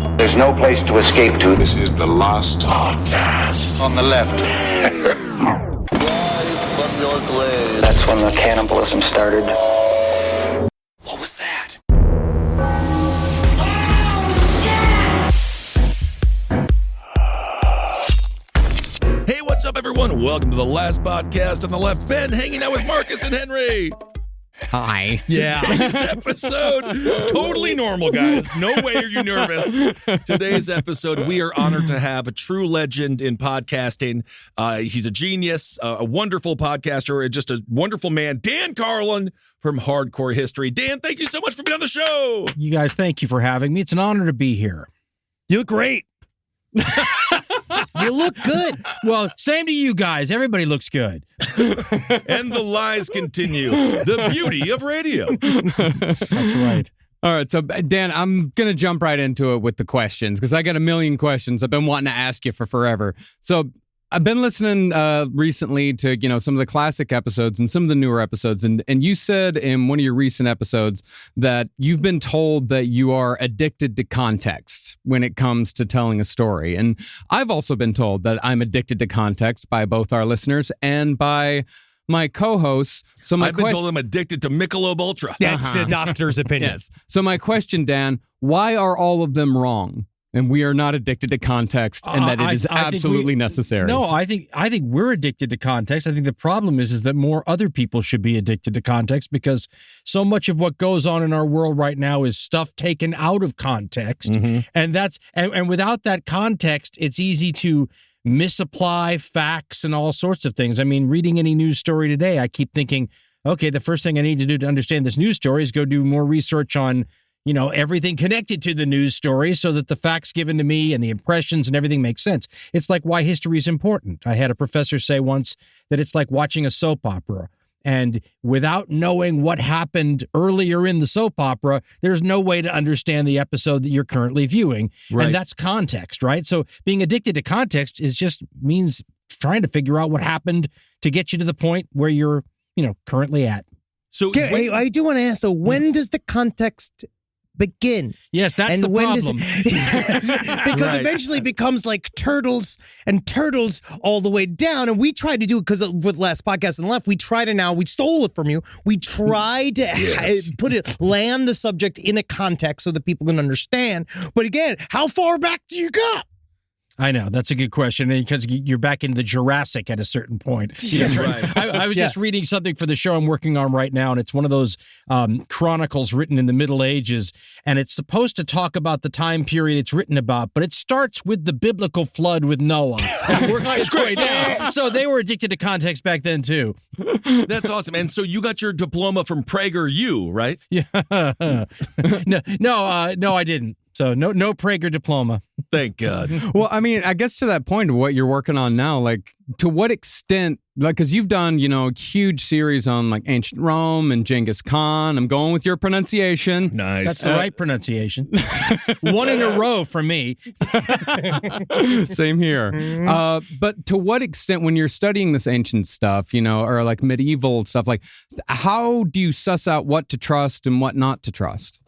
There's no place to escape to. This is the last podcast. On the left. That's when the cannibalism started. What was that? Hey, what's up, everyone? Welcome to the last podcast on the left. Ben hanging out with Marcus and Henry. Hi. Yeah. Today's episode, totally normal, guys. No way are you nervous. Today's episode, we are honored to have a true legend in podcasting. He's a genius, a wonderful podcaster, just a wonderful man, Dan Carlin from Hardcore History. Dan, thank you so much for being on the show. You guys, thank you for having me. It's an honor to be here. You look great. You look good. Well, same to you guys. Everybody looks good. And the lies continue. The beauty of radio. That's right. All right, so Dan, I'm going to jump right into it with the questions because I got a million questions I've been wanting to ask you for forever. So I've been listening recently to, some of the classic episodes and some of the newer episodes. And you said in one of your recent episodes that you've been told that you are addicted to context when it comes to telling a story. And I've also been told that I'm addicted to context by both our listeners and by my co-hosts. So I've been told I'm addicted to Michelob Ultra. That's the doctor's opinion. Yes. So my question, Dan, why are all of them wrong? And we are not addicted to context, and that it is absolutely necessary. No, I think we're addicted to context. I think the problem is that more other people should be addicted to context because so much of what goes on in our world right now is stuff taken out of context, and without that context, it's easy to misapply facts and all sorts of things. I mean, reading any news story today, I keep thinking, okay, the first thing I need to do to understand this news story is go do more research on everything connected to the news story so that the facts given to me and the impressions and everything makes sense. It's like why history is important. I had a professor say once that it's like watching a soap opera. And without knowing what happened earlier in the soap opera, there's no way to understand the episode that you're currently viewing. Right. And that's context, right? So being addicted to context means trying to figure out what happened to get you to the point where you're, currently at. So I do want to ask though, when does the context begin? Yes, that's and the problem. Because eventually it becomes like turtles all the way down. And we tried to do it because with the last podcast on the left, we stole it from you. We tried to land the subject in a context so that people can understand. But again, how far back do you go? I know. That's a good question because you're back into the Jurassic at a certain point. Yes, right. I was just reading something for the show I'm working on right now, and it's one of those chronicles written in the Middle Ages, and it's supposed to talk about the time period it's written about, but it starts with the biblical flood with Noah. And works its way down. So they were addicted to context back then, too. That's awesome. And so you got your diploma from PragerU, right? Yeah. No, I didn't. So no Prager diploma. Thank God. Well, I mean, I guess to that point of what you're working on now, like to what extent, like, because you've done, a huge series on like ancient Rome and Genghis Khan. I'm going with your pronunciation. Nice. That's the right pronunciation. One in a row for me. Same here. But to what extent, when you're studying this ancient stuff, or like medieval stuff, like how do you suss out what to trust and what not to trust?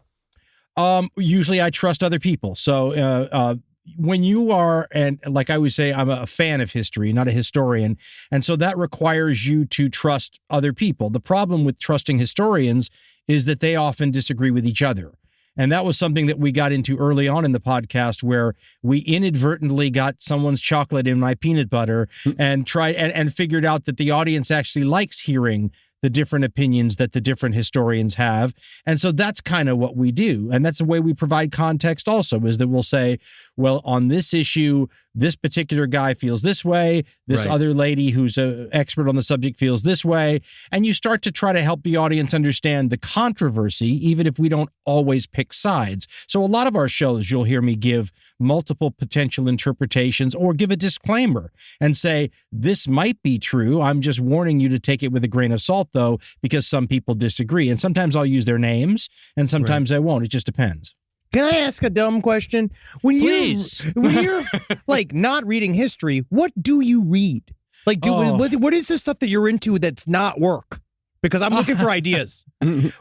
Usually I trust other people. So, when you are, and like I always say, I'm a fan of history, not a historian. And so that requires you to trust other people. The problem with trusting historians is that they often disagree with each other. And that was something that we got into early on in the podcast where we inadvertently got someone's chocolate in my peanut butter and tried and figured out that the audience actually likes hearing the different opinions that the different historians have. And so that's kind of what we do. And that's the way we provide context also, is that we'll say, well, on this issue, this particular guy feels this way. This other lady who's an expert on the subject feels this way. And you start to try to help the audience understand the controversy, even if we don't always pick sides. So a lot of our shows, you'll hear me give multiple potential interpretations or give a disclaimer and say, this might be true. I'm just warning you to take it with a grain of salt, though, because some people disagree. And sometimes I'll use their names and sometimes I won't. It just depends. Can I ask a dumb question? When you're like not reading history, what do you read? Like, what is the stuff that you're into that's not work? Because I'm looking for ideas.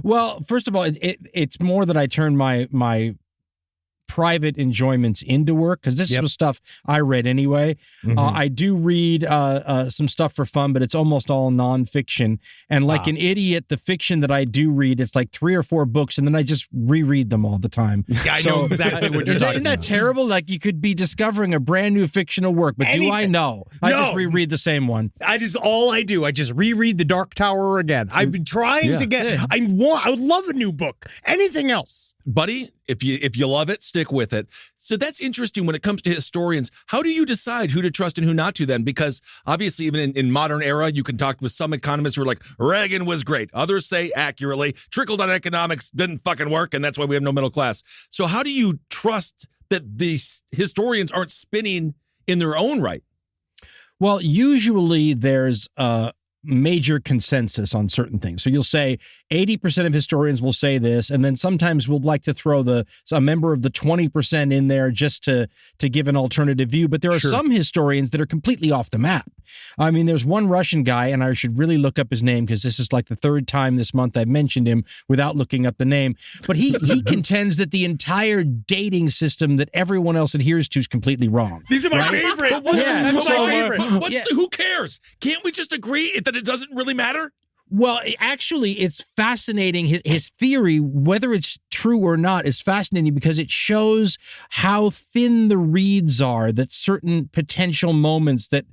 Well, first of all, it's more that I turn my private enjoyments into work, because this was stuff I read anyway. I do read some stuff for fun, but it's almost all nonfiction. And like an idiot, the fiction that I do read, it's like 3 or 4 books, and then I just reread them all the time. Yeah, I know exactly what you're talking Isn't that terrible? Like, you could be discovering a brand new fictional work, but do I know? I just reread the same one. That is all I do. I just reread The Dark Tower again. I've been trying to get. I would love a new book. Anything else, buddy? If you love it, stick with it. So that's interesting when it comes to historians. How do you decide who to trust and who not to then? Because obviously, even in modern era, you can talk with some economists who are like, Reagan was great. Others say accurately, trickle-down economics didn't fucking work, and that's why we have no middle class. So how do you trust that these historians aren't spinning in their own right? Well, usually there's a major consensus on certain things. So you'll say 80% of historians will say this, and then sometimes we'll like to throw a member of the 20% in there just to give an alternative view. But there are some historians that are completely off the map. I mean, there's one Russian guy, and I should really look up his name because this is like the 3rd time this month I've mentioned him without looking up the name. But he contends that the entire dating system that everyone else adheres to is completely wrong. These are my favorite. Who cares? Can't we just agree that it doesn't really matter? Well, actually, it's fascinating. His theory, whether it's true or not, is fascinating because it shows how thin the reeds are that certain potential moments that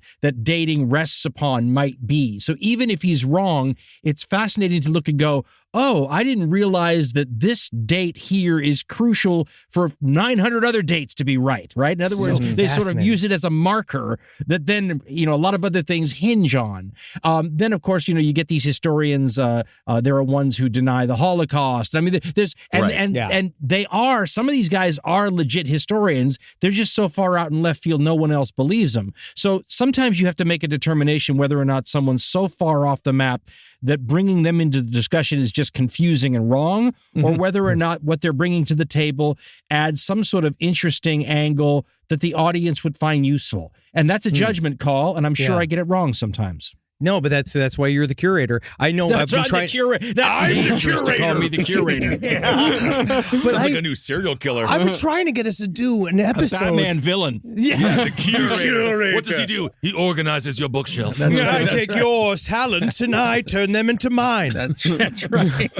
dating rests upon might be. So even if he's wrong, it's fascinating to look and go, oh, I didn't realize that this date here is crucial for 900 other dates to be right? In other words, they sort of use it as a marker that then, a lot of other things hinge on. Then, of course, you get these historians, there are ones who deny the Holocaust. I mean, and they are, some of these guys are legit historians. They're just so far out in left field, no one else believes them. So sometimes you have to make a determination whether or not someone's so far off the map that bringing them into the discussion is just confusing and wrong, or whether or not what they're bringing to the table adds some sort of interesting angle that the audience would find useful. And that's a judgment call, and I'm sure I get it wrong sometimes. No, but that's why you're the curator. I know. I'm the curator. Call me the curator. Sounds like a new serial killer. I've been trying to get us to do an episode. A Batman villain. Yeah, the curator. What does he do? He organizes your bookshelf. I take your talents and I turn them into mine. That's right.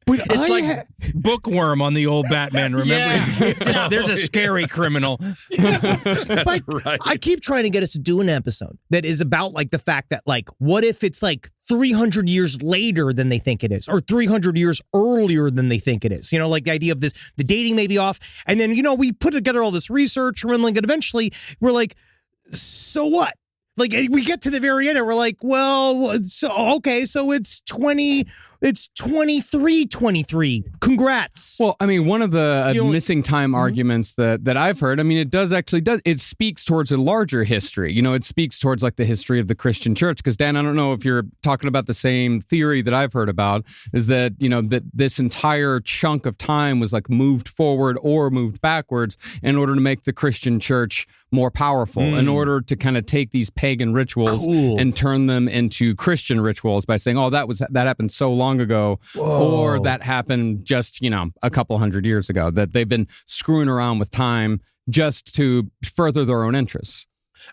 But it's like Bookworm on the old Batman. Remember? Yeah. There's a scary criminal. That's right. I keep trying to get us to do an episode that is about like the fact that like, what if it's like 300 years later than they think it is, or 300 years earlier than they think it is? Like the idea of this, the dating may be off. And then, we put together all this research and like eventually we're like, so what? Like we get to the very end and we're like, well, so it's 23. Congrats. Well, I mean, one of the missing time arguments that I've heard, I mean, it speaks towards a larger history. It speaks towards like the history of the Christian church. Because Dan, I don't know if you're talking about the same theory that I've heard about, is that, that this entire chunk of time was like moved forward or moved backwards in order to make the Christian church more powerful, in order to kind of take these pagan rituals and turn them into Christian rituals by saying, oh, that happened so long ago, or that happened just, a couple hundred years ago, that they've been screwing around with time just to further their own interests.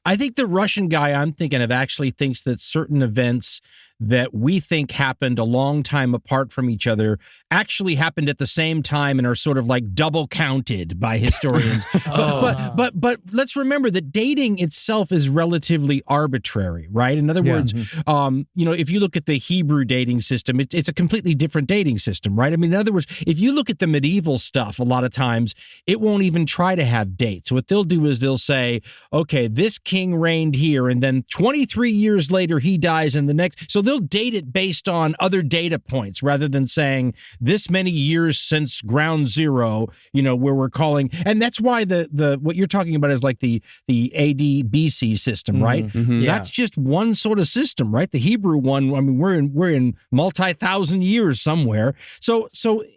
I think the Russian guy I'm thinking of actually thinks that certain events that we think happened a long time apart from each other actually happened at the same time and are sort of like double counted by historians. But let's remember that dating itself is relatively arbitrary, right? In other words, if you look at the Hebrew dating system, it's a completely different dating system, right? I mean, in other words, if you look at the medieval stuff, a lot of times it won't even try to have dates. What they'll do is they'll say, okay, this king reigned here, and then 23 years later he dies, and the next. So they'll date it based on other data points rather than saying this many years since ground zero, where we're calling. And that's why the what you're talking about is like the AD BC system, right? Mm-hmm. That's just one sort of system, right? The Hebrew one, I mean, we're in multi-thousand years somewhere. So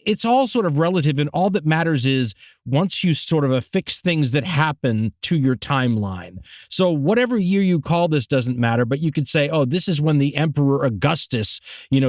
it's all sort of relative, and all that matters is once you sort of affix things that happen to your timeline. So whatever year you call this doesn't matter, but you could say, oh, this is when the emperor after Augustus,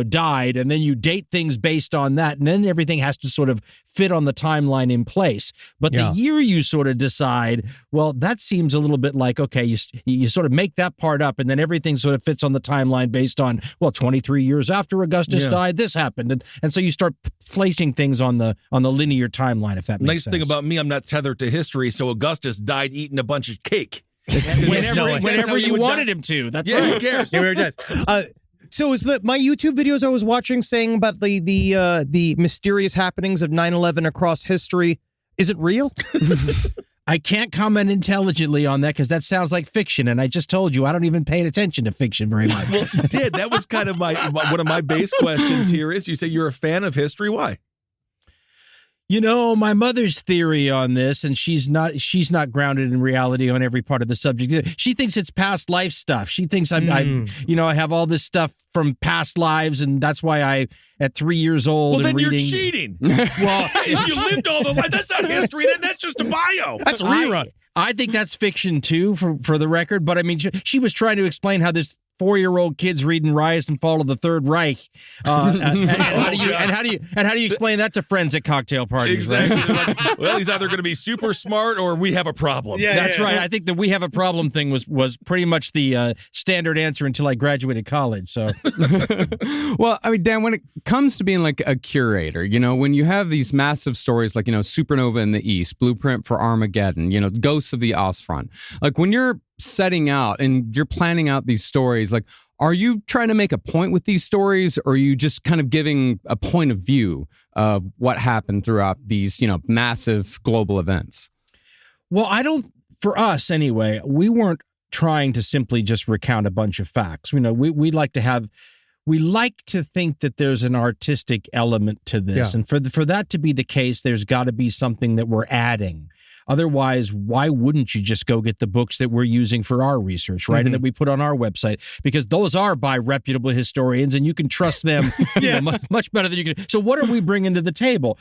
died, and then you date things based on that, and then everything has to sort of fit on the timeline in place. But the year you sort of decide, well, that seems a little bit like, okay, you sort of make that part up, and then everything sort of fits on the timeline based on, 23 years after Augustus died, this happened, and so you start placing things on the linear timeline, if that makes sense. Nice thing about me, I'm not tethered to history, so Augustus died eating a bunch of cake. Whenever you wanted him to. That's right. Who cares? So is my YouTube videos I was watching saying about the mysterious happenings of 9/11 across history, is it real? I can't comment intelligently on that because that sounds like fiction, and I just told you I don't even pay attention to fiction very much. Well, that was kind of one of my base questions here is, you say you're a fan of history. Why? My mother's theory on this, and she's not grounded in reality on every part of the subject. She thinks it's past life stuff. She thinks I have all this stuff from past lives, and that's why I, at 3 years old, well, then reading, you're cheating. Well, if you lived all the life, that's not history. Then that's just a bio. That's a rerun. I think that's fiction too, for the record. But I mean, she was trying to explain how this 4-year-old kid's reading Rise and Fall of the Third Reich. And how do you explain that to friends at cocktail parties? Exactly. Right? Like, well, he's either going to be super smart or we have a problem. That's right. I think the "we have a problem" thing was pretty much the standard answer until I graduated college. So, well, I mean, Dan, when it comes to being like a curator, when you have these massive stories like Supernova in the East, Blueprint for Armageddon, Ghosts of the Ostfront, like when you're setting out and you're planning out these stories, like, are you trying to make a point with these stories, or are you just kind of giving a point of view of what happened throughout these, massive global events? Well, for us anyway, we weren't trying to simply just recount a bunch of facts. We like to think that there's an artistic element to this. And for that to be the case, there's got to be something that we're adding. Otherwise, why wouldn't you just go get the books that we're using for our research, right? And that we put on our website, because those are by reputable historians, and you can trust them much better than you can. So what are we bringing to the table?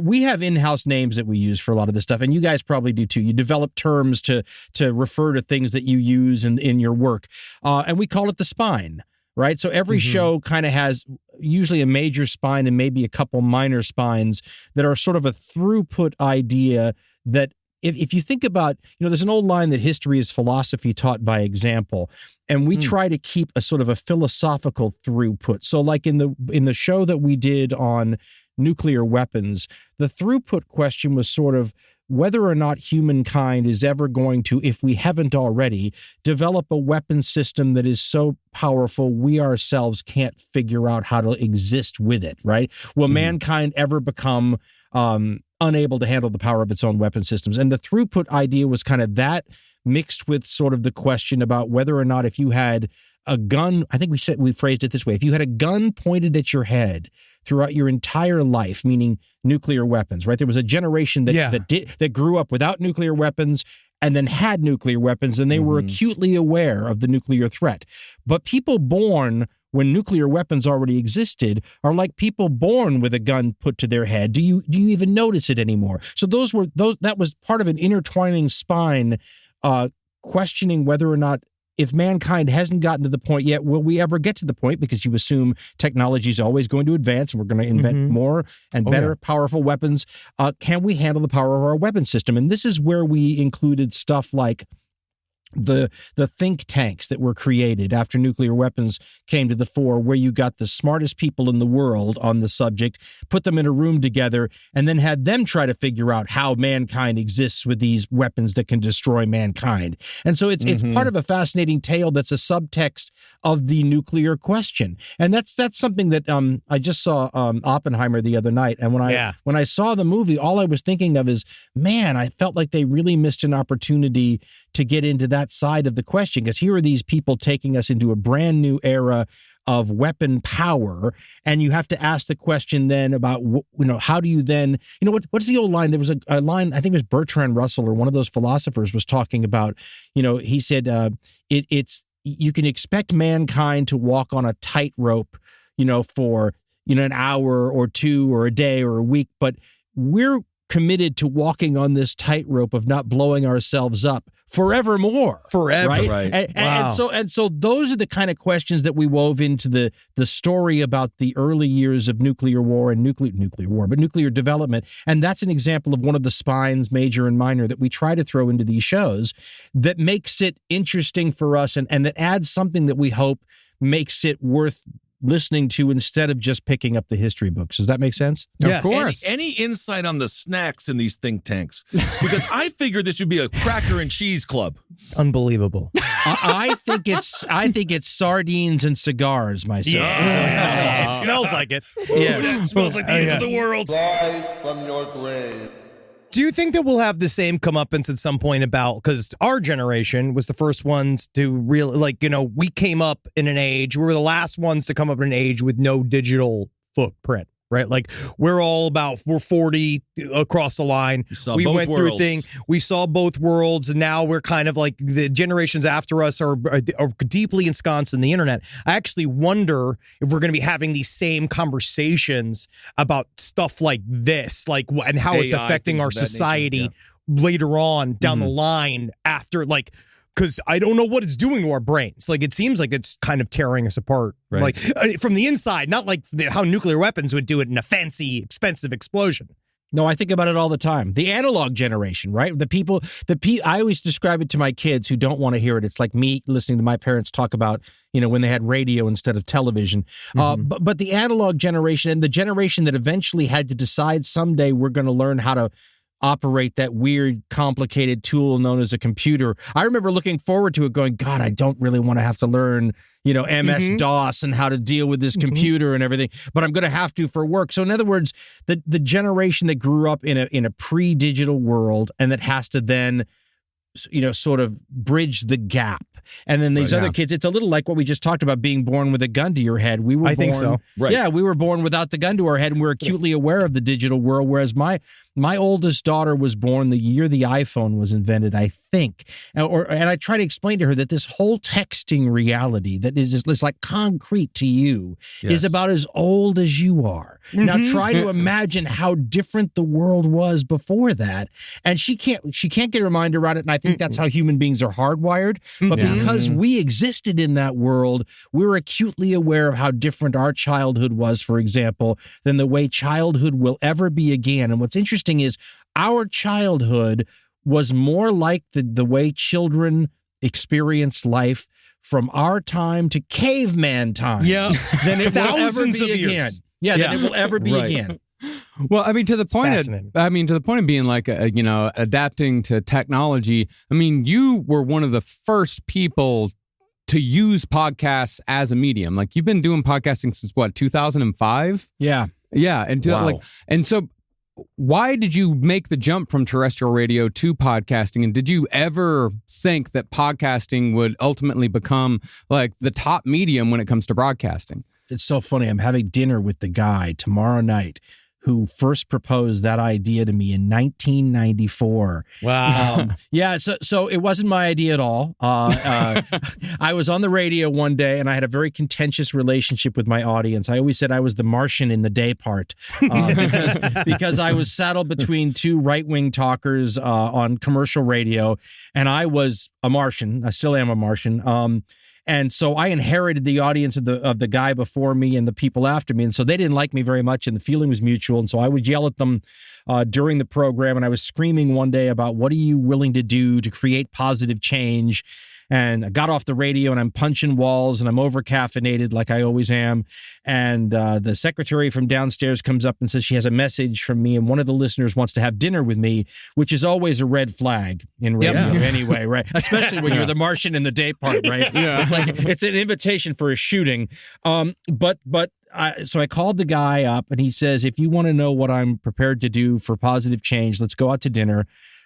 We have in-house names that we use for a lot of this stuff, and you guys probably do too. You develop terms to refer to things that you use in your work, and we call it the spine. Right. So every show kind of has usually a major spine and maybe a couple minor spines that are sort of a throughput idea that if you think about, there's an old line that history is philosophy taught by example. And we try to keep a sort of a philosophical throughput. So like in the show that we did on nuclear weapons, the throughput question was sort of whether or not humankind is ever going to, if we haven't already, develop a weapon system that is so powerful we ourselves can't figure out how to exist with it, right? Will mankind ever become unable to handle the power of its own weapon systems? And the throughput idea was kind of that, mixed with sort of the question about whether or not if you had a gun, I think we phrased it this way, if you had a gun pointed at your head throughout your entire life, meaning nuclear weapons, right? There was a generation that grew up without nuclear weapons and then had nuclear weapons, and they were acutely aware of the nuclear threat. But people born when nuclear weapons already existed are like people born with a gun put to their head. Do you even notice it anymore? So that was part of an intertwining spine, questioning whether or not, if mankind hasn't gotten to the point yet, will we ever get to the point? Because you assume technology is always going to advance and we're going to invent more and better, powerful weapons. Can we handle the power of our weapon system? And this is where we included stuff like the think tanks that were created after nuclear weapons came to the fore, where you got the smartest people in the world on the subject, put them in a room together, and then had them try to figure out how mankind exists with these weapons that can destroy mankind. And so it's part of a fascinating tale that's a subtext of the nuclear question. And that's something that I just saw Oppenheimer the other night, and when I saw the movie, all I was thinking of is, man, I felt like they really missed an opportunity to get into that side of the question, because here are these people taking us into a brand new era of weapon power, and you have to ask the question then about, how do you then, what's the old line? There was a line, I think it was Bertrand Russell or one of those philosophers was talking about, he said, you can expect mankind to walk on a tightrope, for, an hour or two or a day or a week, but we're committed to walking on this tightrope of not blowing ourselves up forevermore. Forever. Right. And so those are the kind of questions that we wove into the story about the early years of nuclear war and nuclear development. And that's an example of one of the spines, major and minor, that we try to throw into these shows that makes it interesting for us and that adds something that we hope makes it worth listening to instead of just picking up the history books. Does that make sense? Yes. Of course. Any insight on the snacks in these think tanks? Because I figured this would be a cracker and cheese club. Unbelievable. I think it's sardines and cigars myself. Yeah. It smells like it. Yeah. It smells like the end of the world. Do you think that we'll have the same comeuppance at some point about, because our generation was the first ones to really, like, we came up in an age, we were the last ones to come up in an age with no digital footprint, right? Like, we're 40 across the line. We went through a thing. We saw both worlds, and now we're kind of like the generations after us are deeply ensconced in the internet. I actually wonder if we're going to be having these same conversations about stuff like this, like, and how it's AI, affecting our society later on down the line after, like, because I don't know what it's doing to our brains. Like, it seems like it's kind of tearing us apart, like from the inside, not like how nuclear weapons would do it in a fancy, expensive explosion. No, I think about it all the time. The analog generation, right? I always describe it to my kids who don't want to hear it. It's like me listening to my parents talk about, when they had radio instead of television. But the analog generation and the generation that eventually had to decide someday we're going to learn how to operate that weird, complicated tool known as a computer. I remember looking forward to it going, God, I don't really want to have to learn, MS-DOS and how to deal with this computer and everything, but I'm going to have to for work. So in other words, the generation that grew up in a pre-digital world and that has to then, sort of bridge the gap. And then these other kids, it's a little like what we just talked about, being born with a gun to your head. We were think so. Right. Yeah, we were born without the gun to our head, and we're acutely aware of the digital world, whereas my oldest daughter was born the year the iPhone was invented, I think. And I try to explain to her that this whole texting reality that is like concrete to you is about as old as you are. Now try to imagine how different the world was before that. And she can't get her mind around it, and I think that's how human beings are hardwired. But because we existed in that world, we're acutely aware of how different our childhood was, for example, than the way childhood will ever be again. And what's interesting is our childhood was more like the way children experience life from our time to caveman time than it will ever be again. Than it will ever be again. Well, to the point of being like, adapting to technology. You were one of the first people to use podcasts as a medium. Like, you've been doing podcasting since what, 2005? Yeah. Yeah. And so why did you make the jump from terrestrial radio to podcasting? And did you ever think that podcasting would ultimately become like the top medium when it comes to broadcasting? It's so funny. I'm having dinner with the guy tomorrow night who first proposed that idea to me in 1994. Wow. So it wasn't my idea at all. I was on the radio one day, and I had a very contentious relationship with my audience. I always said I was the Martian in the day part because I was saddled between two right-wing talkers on commercial radio, and I was a Martian. I still am a Martian. And so I inherited the audience of the guy before me and the people after me. And so they didn't like me very much, and the feeling was mutual. And so I would yell at them during the program. And I was screaming one day about, what are you willing to do to create positive change? And I got off the radio, and I'm punching walls, and I'm over caffeinated like I always am. And the secretary from downstairs comes up and says she has a message from me, and one of the listeners wants to have dinner with me, which is always a red flag in radio anyway, right? Especially when you're the Martian in the day part, right? It's like it's an invitation for a shooting. So I called the guy up, and he says, if you want to know what I'm prepared to do for positive change, let's go out to dinner.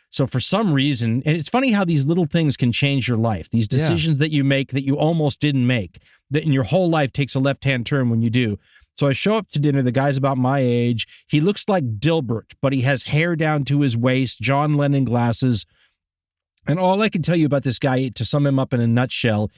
So for some reason, and it's funny how these little things can change your life. These decisions that you make that you almost didn't make, that in your whole life takes a left-hand turn when you do. So I show up to dinner. The guy's about my age. He looks like Dilbert, but he has hair down to his waist, John Lennon glasses. And all I can tell you about this guy, to sum him up in a nutshell,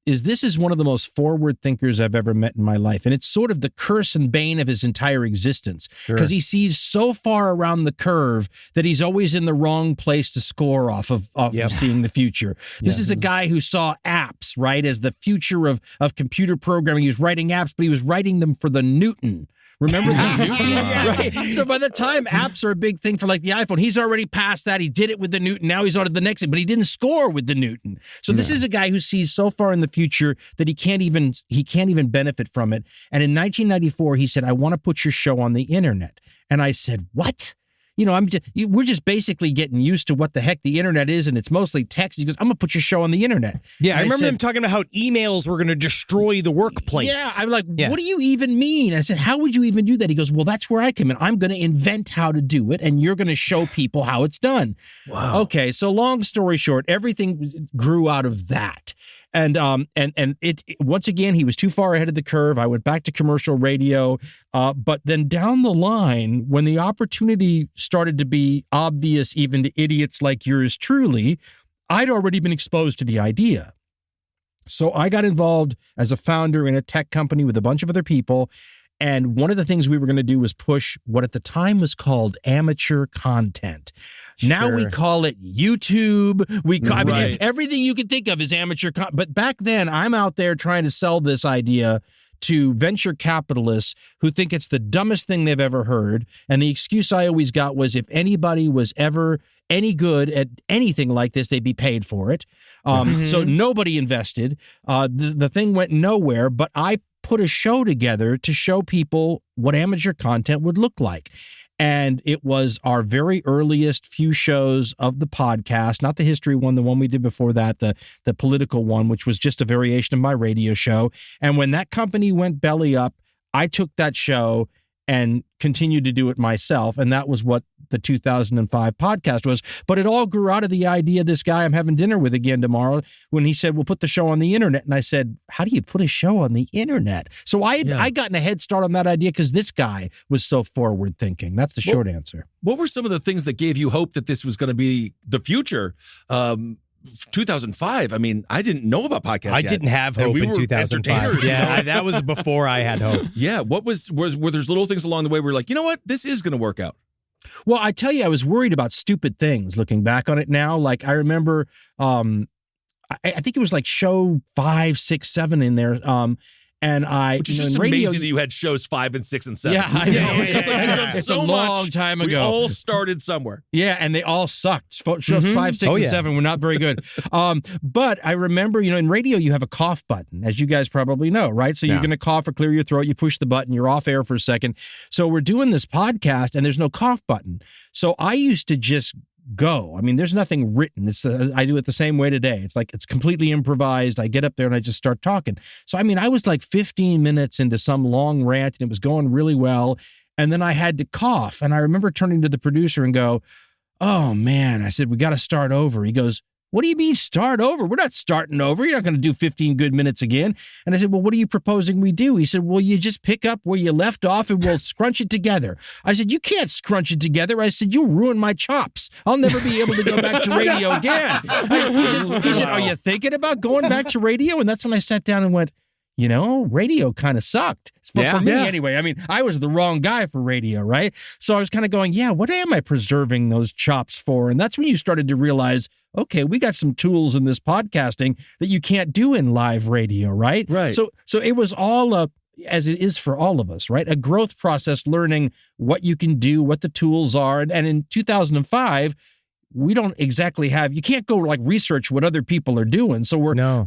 is this is one of the most forward thinkers I've ever met in my life. And it's sort of the curse and bane of his entire existence because he sees so far around the curve that he's always in the wrong place to score off of seeing the future. This is a guy who saw apps, right, as the future of computer programming. He was writing apps, but he was writing them for the Newton. Remember that? Right. So by the time apps are a big thing for like the iPhone, he's already past that. He did it with the Newton. Now he's on to the next thing, but he didn't score with the Newton. So this is a guy who sees so far in the future that he can't even benefit from it. And in 1994, he said, "I want to put your show on the internet." And I said, "What?" We're just basically getting used to what the heck the internet is, and it's mostly text. He goes, "I'm going to put your show on the internet." Yeah, and I remember him talking about how emails were going to destroy the workplace. Yeah, I'm like, what do you even mean? I said, how would you even do that? He goes, well, that's where I come in. I'm going to invent how to do it, and you're going to show people how it's done. Wow. Okay, so long story short, everything grew out of that. And it once again, he was too far ahead of the curve. I went back to commercial radio. But then down the line, when the opportunity started to be obvious even to idiots like yours truly, I'd already been exposed to the idea. So I got involved as a founder in a tech company with a bunch of other people. And one of the things we were going to do was push what at the time was called amateur content. Now we call it YouTube. I mean, everything you can think of is amateur content. But back then, I'm out there trying to sell this idea to venture capitalists who think it's the dumbest thing they've ever heard. And the excuse I always got was if anybody was ever any good at anything like this, they'd be paid for it. So nobody invested. The thing went nowhere, but I put a show together to show people what amateur content would look like. And it was our very earliest few shows of the podcast, not the history one, the one we did before that, the political one, which was just a variation of my radio show. And when that company went belly up, I took that show and continued to do it myself. And that was what the 2005 podcast was. But it all grew out of the idea, this guy I'm having dinner with again tomorrow, when he said, we'll put the show on the internet. And I said, how do you put a show on the internet? So I gotten a head start on that idea because this guy was so forward thinking. That's the short answer. What were some of the things that gave you hope that this was going to be the future? 2005. I mean, I didn't know about podcasts. I didn't have hope in 2005. Yeah, that was before I had hope. Yeah. Were there little things along the way where you're like, you know what, this is going to work out? Well, I tell you, I was worried about stupid things looking back on it now. Like I remember, I think it was like show 5, 6, 7 in there. Which is just amazing that you had shows 5 and 6 and 7. Yeah, I know. It's just like you've done so much. A long time ago. We all started somewhere. Yeah, and they all sucked. Shows 5, 6, and 7 were not very good. But I remember, in radio you have a cough button, as you guys probably know, right? So you're going to cough or clear your throat. You push the button. You're off air for a second. So we're doing this podcast, and there's no cough button. So I used to just go. I mean, there's nothing written. I do it the same way today. It's like it's completely improvised. I get up there and I just start talking. So, I mean, I was like 15 minutes into some long rant and it was going really well. And then I had to cough. And I remember turning to the producer and go, oh, man. I said, we got to start over. He goes, what do you mean start over? We're not starting over. You're not going to do 15 good minutes again. And I said, well, what are you proposing we do? He said, well, you just pick up where you left off and we'll scrunch it together. I said, you can't scrunch it together. I said, you'll ruin my chops. I'll never be able to go back to radio again. He said, are you thinking about going back to radio? And that's when I sat down and went, radio kind of sucked. For me, anyway. I mean, I was the wrong guy for radio, right? So I was kind of going, what am I preserving those chops for? And that's when you started to realize, okay, we got some tools in this podcasting that you can't do in live radio, right? Right. So it was all as it is for all of us, right? A growth process, learning what you can do, what the tools are. And in 2005, we don't exactly you can't go like research what other people are doing. So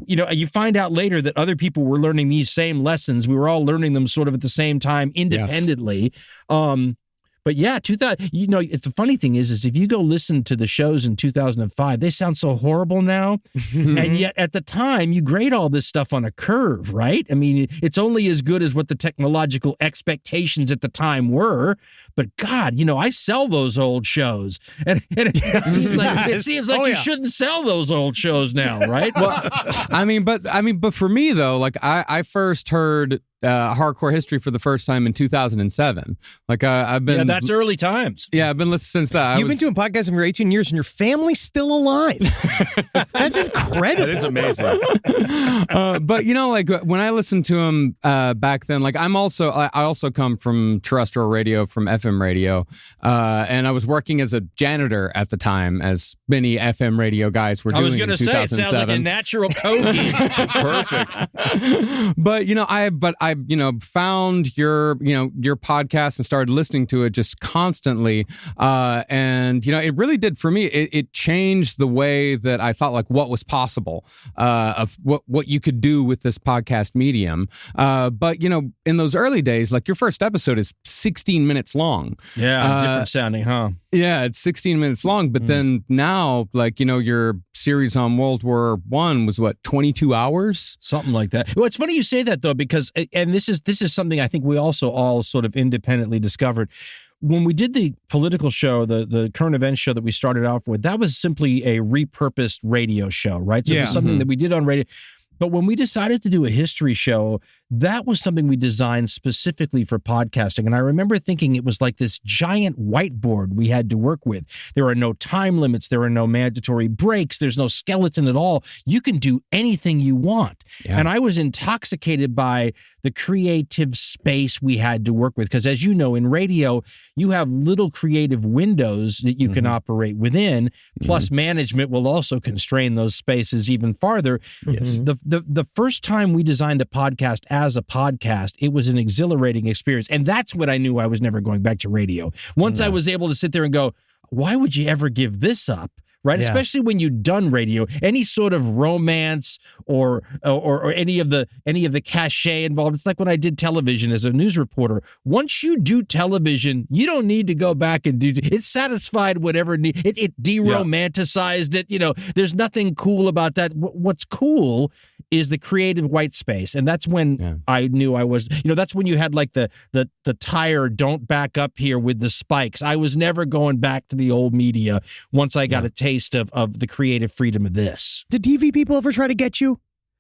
you find out later that other people were learning these same lessons. We were all learning them sort of at the same time independently. Yes. But yeah, 2000, it's the funny thing is if you go listen to the shows in 2005, they sound so horrible now. And yet at the time, you grade all this stuff on a curve, right? I mean, it's only as good as what the technological expectations at the time were. But God, I sell those old shows. And it seems like you shouldn't sell those old shows now, right? Well, but for me though, like I first heard Hardcore History for the first time in 2007. Like I've been. Yeah, that's early times. Yeah, I've been listening since that. You've been doing podcasting for 18 years and your family's still alive. That's incredible. That is amazing. But like when I listened to him back then, like I also come from terrestrial radio, from FM radio, and I was working as a janitor at the time, as many FM radio guys were doing. I was going to say, it sounds like a natural Kogi. Perfect. But I found your podcast and started listening to it just constantly, and it really did for me. It changed the way that I thought, like what was possible, of what you could do with this podcast medium. But in those early days, like your first episode is 16 minutes long. Yeah, different sounding, huh? Yeah, it's 16 minutes long. But then now, like your series on World War I was what, 22 hours, something like that. Well, it's funny you say that though, because and this is something I think we also all sort of independently discovered. When we did the political show, the current events show that we started out with, that was simply a repurposed radio show, right? So it was something that we did on radio. But when we decided to do a history show, that was something we designed specifically for podcasting. And I remember thinking it was like this giant whiteboard we had to work with. There are no time limits. There are no mandatory breaks. There's no skeleton at all. You can do anything you want. Yeah. And I was intoxicated by the creative space we had to work with. Because as you know, in radio, you have little creative windows that you can operate within. Plus management will also constrain those spaces even farther. Yes. The first time we designed a podcast as a podcast, it was an exhilarating experience. And that's when I knew I was never going back to radio. Once I was able to sit there and go, why would you ever give this up? Right, yeah. Especially when you've done radio, any sort of romance or any of the cachet involved. It's like when I did television as a news reporter. Once you do television, you don't need to go back and do. It satisfied whatever need. It de-romanticized it. There's nothing cool about that. What's cool is the creative white space, and that's when I knew I was. That's when you had like the tire. Don't back up here with the spikes. I was never going back to the old media once I got a taste of the creative freedom of this. Did TV people ever try to get you?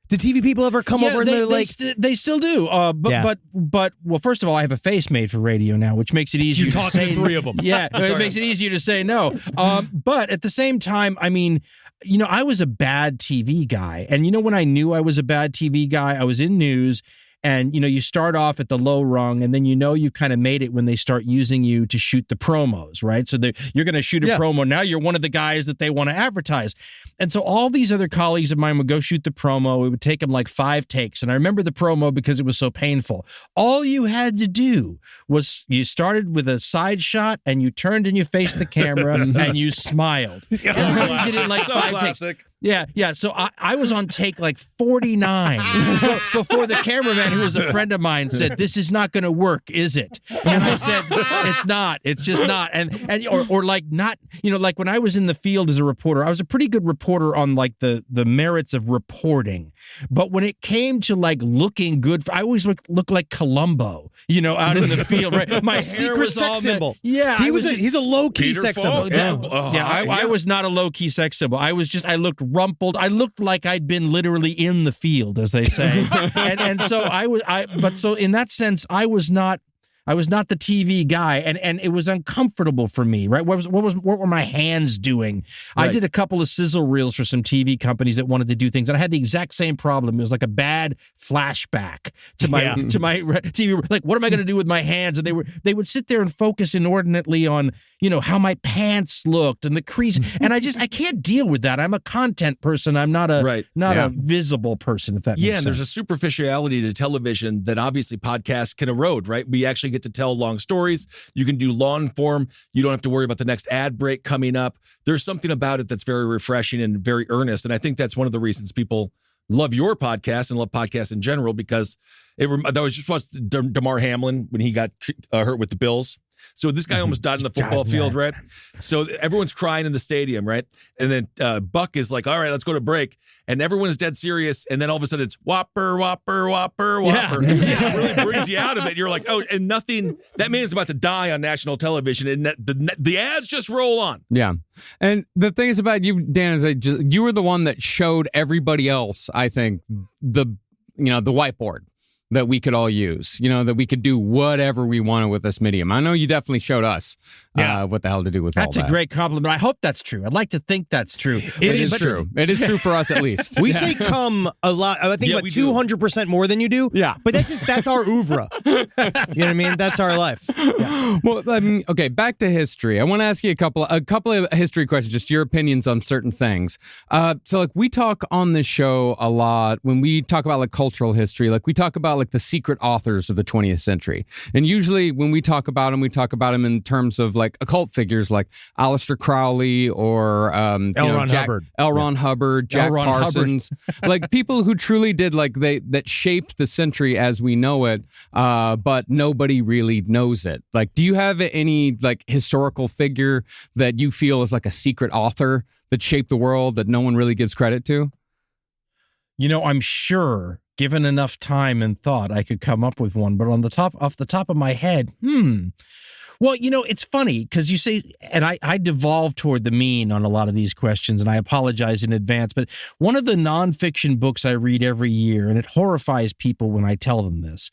Did TV people ever come over and they're like... They still do. But first of all, I have a face made for radio now, which makes it easier to say... You're talking to three of them. Yeah, it makes it easier to say no. But at the same time, I mean... I was a bad TV guy. And when I knew I was a bad TV guy, I was in news. And, you start off at the low rung, and then you kind of made it when they start using you to shoot the promos, right? So you're going to shoot a promo. Now you're one of the guys that they want to advertise. And so all these other colleagues of mine would go shoot the promo. It would take them like 5 takes. And I remember the promo because it was so painful. All you had to do was you started with a side shot, and you turned and you faced the camera, and you smiled. And you really did it like 5 takes. Yeah. So I was on take like 49 before the cameraman, who was a friend of mine, said, "This is not going to work, is it?" And I said, "It's not. It's just not." And like not, like when I was in the field as a reporter, I was a pretty good reporter on like the merits of reporting. But when it came to like looking good, I always look like Columbo, out in the field, right? My hair was all symbol. Yeah, he's a low key sex symbol. I was not a low key sex symbol. I looked rumpled. I looked like I'd been literally in the field, as they say. and so so in that sense, I was not the TV guy, and it was uncomfortable for me, right? What were my hands doing? Right. I did a couple of sizzle reels for some TV companies that wanted to do things, and I had the exact same problem. It was like a bad flashback to my TV. Like, what am I going to do with my hands? And they would sit there and focus inordinately on how my pants looked and the crease, and I can't deal with that. I'm a content person. I'm not a visible person. If that makes sense. And there's a superficiality to television that obviously podcasts can erode. Right? We actually get to tell long stories. You can do long form. You don't have to worry about the next ad break coming up. There's something about it that's very refreshing and very earnest. And I think that's one of the reasons people love your podcast and love podcasts in general, because I was just watching Damar Hamlin when he got hurt with the Bills. So this guy almost died in the football field, right? So everyone's crying in the stadium, right? And then Buck is like, all right, let's go to break. And everyone is dead serious. And then all of a sudden it's whopper, whopper, whopper, whopper. Yeah. It really brings you out of it. You're like, oh, and nothing, that man's about to die on national television. And the ads just roll on. Yeah. And the thing is about you, Dan, is that you were the one that showed everybody else, I think, the whiteboard. that we could all use, that we could do whatever we wanted with this medium. I know you definitely showed us what the hell to do with all that. That's a great compliment. I hope that's true. I'd like to think that's true. It is true. It is true for us at least. We say come a lot. I think 200% more than you do. Yeah. But that's our oeuvre. You know what I mean? That's our life. Yeah. Well, okay, back to history. I want to ask you a couple of history questions, just your opinions on certain things. So like we talk on this show a lot when we talk about like cultural history, like we talk about like the secret authors of the 20th century. And usually when we talk about them in terms of like occult figures like Aleister Crowley or L. Ron Hubbard, Jack Parsons, like people who truly did that shaped the century as we know it, but nobody really knows it. Like, do you have any like historical figure that you feel is like a secret author that shaped the world that no one really gives credit to? I'm sure, given enough time and thought, I could come up with one. But off the top of my head, Well, it's funny because you say, and I devolve toward the mean on a lot of these questions, and I apologize in advance. But one of the nonfiction books I read every year, and it horrifies people when I tell them this,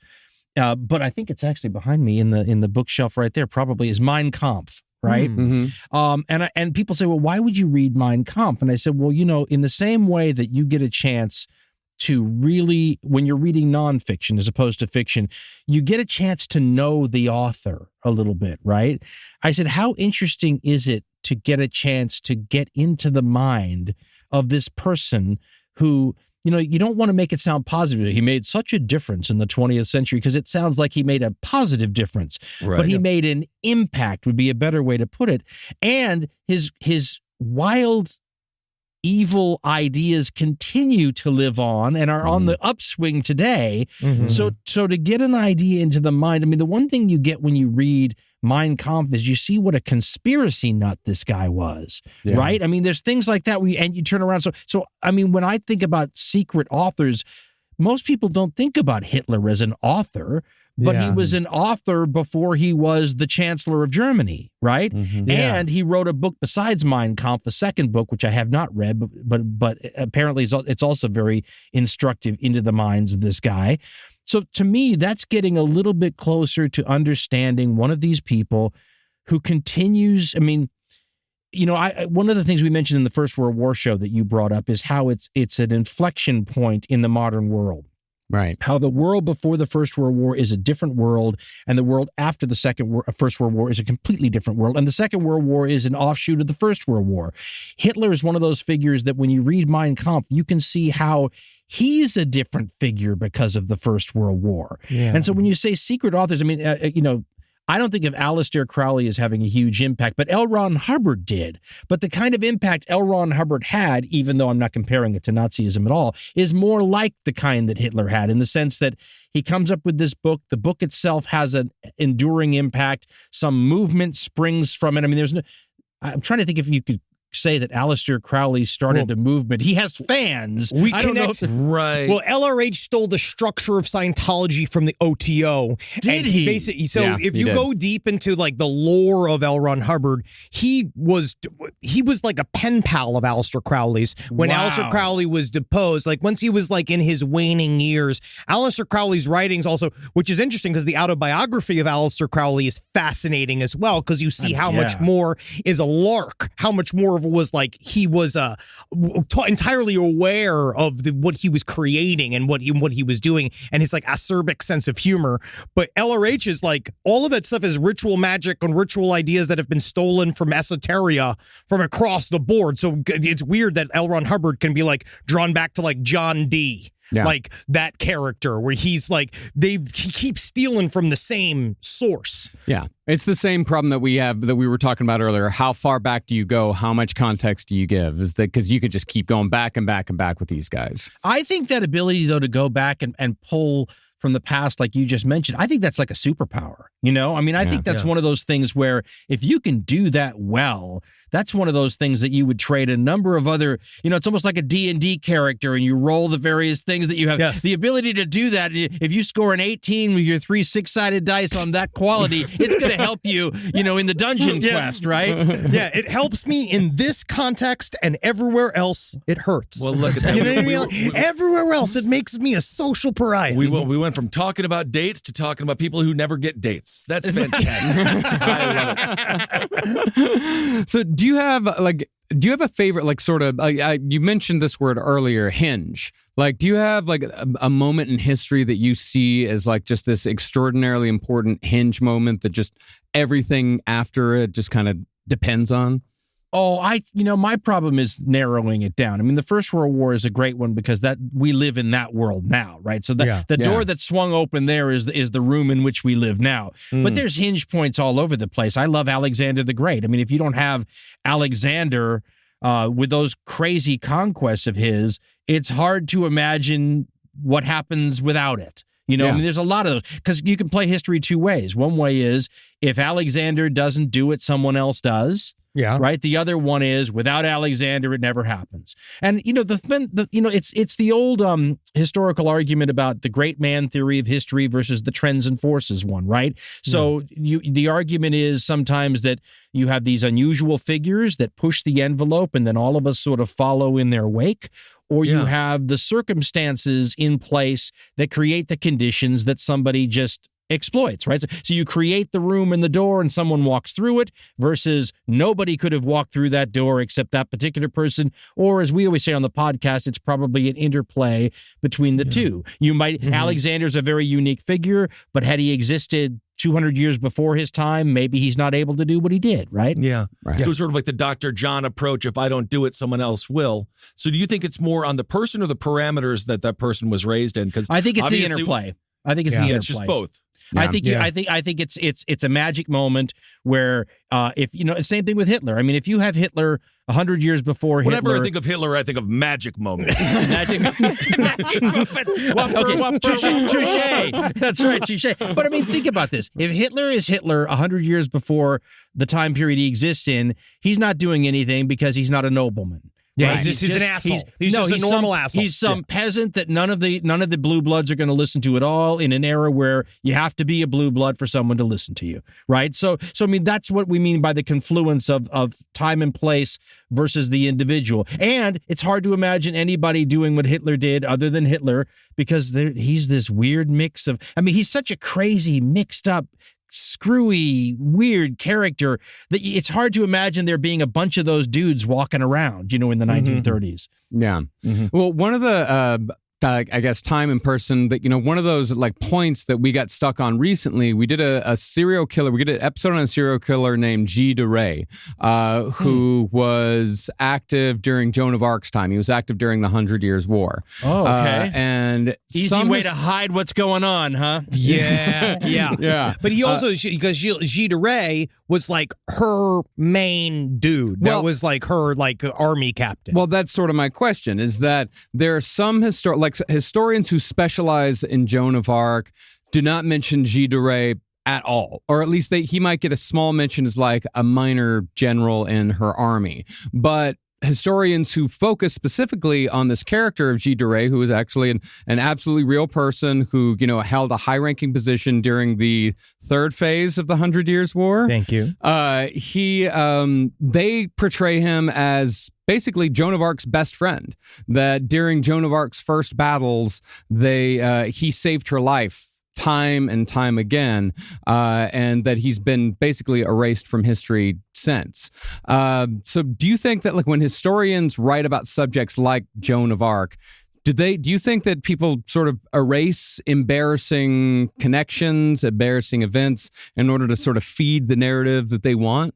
but I think it's actually behind me in the bookshelf right there. Probably is Mein Kampf. Right. Mm-hmm. And people say, well, why would you read Mein Kampf? And I said, well, in the same way that you get a chance to really, when you're reading nonfiction as opposed to fiction, you get a chance to know the author a little bit. Right. I said, how interesting is it to get a chance to get into the mind of this person who, you don't want to make it sound positive. He made such a difference in the 20th century because it sounds like he made a positive difference, but he made an impact would be a better way to put it. And his wild, evil ideas continue to live on and are on the upswing today. Mm-hmm. So to get an idea into the mind, the one thing you get when you read Mein Kampf is you see what a conspiracy nut this guy was, right? There's things like that and you turn around. So when I think about secret authors, most people don't think about Hitler as an author, but he was an author before he was the Chancellor of Germany, right? Mm-hmm. And he wrote a book besides Mein Kampf, the second book, which I have not read, but apparently it's also very instructive into the minds of this guy. So to me, that's getting a little bit closer to understanding one of these people who continues. One of the things we mentioned in the First World War show that you brought up is how it's an inflection point in the modern world. Right. How the world before the First World War is a different world, and the world after the First World War is a completely different world, and the Second World War is an offshoot of the First World War. Hitler is one of those figures that when you read Mein Kampf, you can see how he's a different figure because of the First World War. Yeah. And so when you say secret authors, I don't think of Aleister Crowley as having a huge impact, but L. Ron Hubbard did. But the kind of impact L. Ron Hubbard had, even though I'm not comparing it to Nazism at all, is more like the kind that Hitler had in the sense that he comes up with this book. The book itself has an enduring impact. Some movement springs from it. I'm trying to think if you could say that Aleister Crowley started a movement. He has fans. We connect. Right. Well, LRH stole the structure of Scientology from the OTO. Did he? Basically, if you go deep into like the lore of L. Ron Hubbard, he was like a pen pal of Aleister Crowley's. When Aleister Crowley was deposed, like once he was like in his waning years, Aleister Crowley's writings also, which is interesting because the autobiography of Aleister Crowley is fascinating as well because you see how much more is a lark, how much more of it was like he was entirely aware of what he was creating and what he was doing and his like acerbic sense of humor. But LRH is like all of that stuff is ritual magic and ritual ideas that have been stolen from esoteria from across the board. So it's weird that L. Ron Hubbard can be like drawn back to like John Dee. Yeah. Like that character where he's like he keeps stealing from the same source. Yeah. It's the same problem that we have that we were talking about earlier. How far back do you go? How much context do you give? Is that because you could just keep going back and back and back with these guys? I think that ability though to go back and pull from the past, like you just mentioned, I think that's like a superpower. I think that's one of those things where if you can do that well, that's one of those things that you would trade a number of other, it's almost like a D&D character, and you roll the various things that you have. Yes. The ability to do that, if you score an 18 with your 3 6-sided dice on that quality, it's going to help you, in the dungeon quest, right? Yeah, it helps me in this context, and everywhere else, it hurts. Well, look at that. You know what I mean? Everywhere else, it makes me a social pariah. We went from talking about dates to talking about people who never get dates. That's fantastic. I love it. So do you have a favorite, like, sort of, you mentioned this word earlier, hinge. Like, do you have like a moment in history that you see as like just this extraordinarily important hinge moment that just everything after it just kind of depends on? Oh, my problem is narrowing it down. I mean, the First World War is a great one because that we live in that world now, right? So the door that swung open there is the room in which we live now. But there's hinge points all over the place. I love Alexander the Great. I mean, if you don't have Alexander with those crazy conquests of his, it's hard to imagine what happens without it. I mean, there's a lot of those, because you can play history two ways. One way is if Alexander doesn't do it, someone else does. Yeah. Right. The other one is without Alexander, it never happens. And it's the old historical argument about the great man theory of history versus the trends and forces one. Right. So the argument is sometimes that you have these unusual figures that push the envelope, and then all of us sort of follow in their wake. Or you have the circumstances in place that create the conditions that somebody just exploits, right? So you create the room and the door and someone walks through it versus nobody could have walked through that door except that particular person. Or as we always say on the podcast, it's probably an interplay between the two. You might, Alexander's a very unique figure, but had he existed 200 years before his time, maybe he's not able to do what he did, right? Yeah. Right. So it's sort of like the Dr. John approach. If I don't do it, someone else will. So do you think it's more on the person or the parameters that person was raised in? Because I think it's the interplay. I think it's the interplay. It's just both. Yeah. I think it's a magic moment where if same thing with Hitler. I mean, if you have Hitler 100 years before Whenever Hitler, I think of Hitler, I think of magic moments. magic moments. Touche. That's right, touche. But I mean, think about this. If Hitler is Hitler 100 years before the time period he exists in, he's not doing anything because he's not a nobleman. Yeah, Right? he's an asshole. He's just a normal asshole. He's some peasant that none of the blue bloods are going to listen to at all in an era where you have to be a blue blood for someone to listen to you, right? So I mean, that's what we mean by the confluence of time and place versus the individual. And it's hard to imagine anybody doing what Hitler did other than Hitler because he's this weird mix of, I mean, he's such a crazy, mixed up, screwy, weird character that it's hard to imagine there being a bunch of those dudes walking around, in the 1930s. Yeah. Well, one of the I guess time and person that, one of those like points that we got stuck on recently, we did a serial killer. We did an episode on a serial killer named G. DeRay, who was active during Joan of Arc's time. He was active during the 100 Years' War. Oh, okay. And easy way to hide what's going on, huh? Yeah. Yeah. But he also, because G. DeRay was like her main dude. That was like her army captain. Well, that's sort of my question, is that there are some historians who specialize in Joan of Arc do not mention G. DeRay at all, or at least he might get a small mention as like a minor general in her army. But historians who focus specifically on this character of G. DeRay, who is actually an absolutely real person who, held a high-ranking position during the third phase of the 100 Years' War. Thank you. They portray him as basically Joan of Arc's best friend, that during Joan of Arc's first battles, he saved her life time and time again, and that he's been basically erased from history since. So do you think that when historians write about subjects like Joan of Arc, do you think that people sort of erase embarrassing connections, embarrassing events in order to sort of feed the narrative that they want?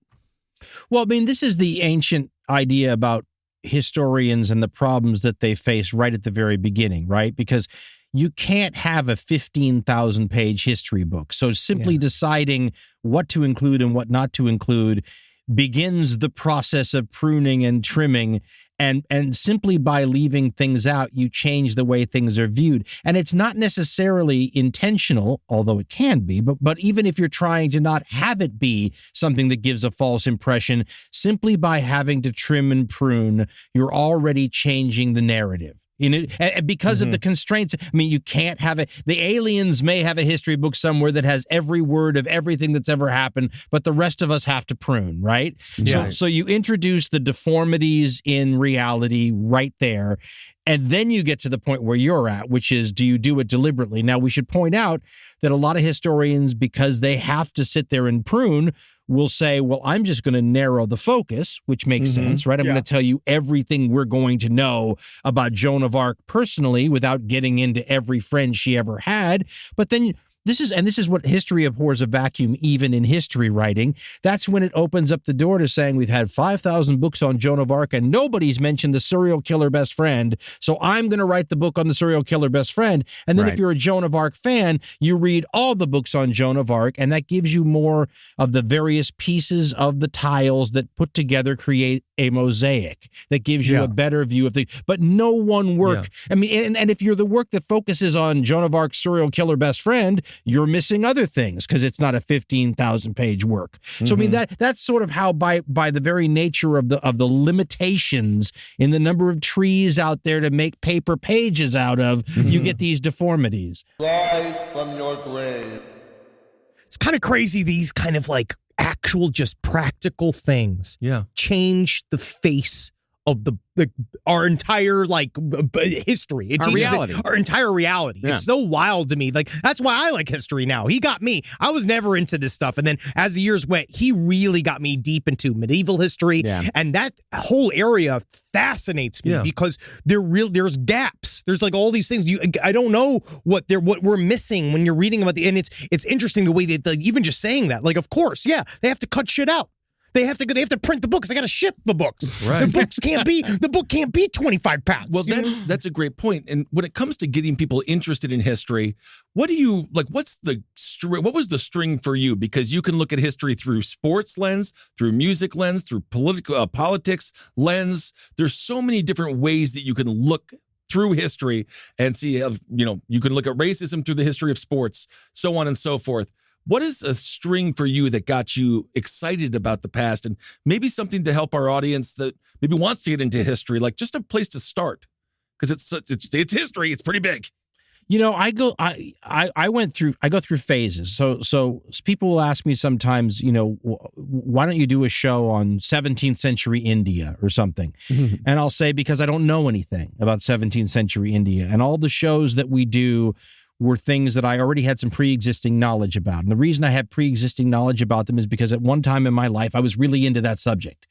Well, I mean, this is the ancient idea about historians and the problems that they face right at the very beginning, right? Because you can't have a 15,000-page history book. So simply deciding what to include and what not to include begins the process of pruning and trimming. And simply by leaving things out, you change the way things are viewed. And it's not necessarily intentional, although it can be, but even if you're trying to not have it be something that gives a false impression, simply by having to trim and prune, you're already changing the narrative. Because of the constraints. I mean, you can't have it. The aliens may have a history book somewhere that has every word of everything that's ever happened, but the rest of us have to prune, right? Yeah. So you introduce the deformities in reality right there. And then you get to the point where you're at, which is, do you do it deliberately? Now, we should point out that a lot of historians, because they have to sit there and prune, will say, well, I'm just going to narrow the focus, which makes sense, right? I'm going to tell you everything we're going to know about Joan of Arc personally without getting into every friend she ever had. But then this is what history abhors a vacuum, even in history writing. That's when it opens up the door to saying we've had 5,000 books on Joan of Arc and nobody's mentioned the serial killer best friend. So I'm going to write the book on the serial killer best friend. And then if you're a Joan of Arc fan, you read all the books on Joan of Arc, and that gives you more of the various pieces of the tiles that put together create a mosaic that gives you a better view of things. But no one work. I mean, and if you're the work that focuses on Joan of Arc's serial killer best friend, you're missing other things because it's not a 15,000 page work. So I mean that's sort of how by the very nature of the limitations in the number of trees out there to make paper pages out of, you get these deformities. Rise from your grave. It's kind of crazy. These kind of like actual, just practical things change the face of our entire history. It Our changes reality. our entire reality. Yeah. It's so wild to me. Like, that's why I like history now. He got me. I was never into this stuff. And then as the years went, he really got me deep into medieval history. Yeah. And that whole area fascinates me because there's gaps. There's like all these things. I don't know what we're missing when you're reading about and it's interesting the way that even just saying that, like, of course, they have to cut shit out. They have to print the books. They got to ship the books. Right. The book can't be 25 pounds. Well, that's a great point. And when it comes to getting people interested in history, what do you like? What was the string for you? Because you can look at history through sports lens, through music lens, through politics lens. There's so many different ways that you can look through history and see. You can look at racism through the history of sports, so on and so forth. What is a string for you that got you excited about the past, and maybe something to help our audience that maybe wants to get into history, like just a place to start? Because it's history. It's pretty big. I go through phases. So people will ask me sometimes, why don't you do a show on 17th century India or something? And I'll say, because I don't know anything about 17th century India, and all the shows that we do were things that I already had some pre-existing knowledge about. And the reason I had pre-existing knowledge about them is because at one time in my life, I was really into that subject.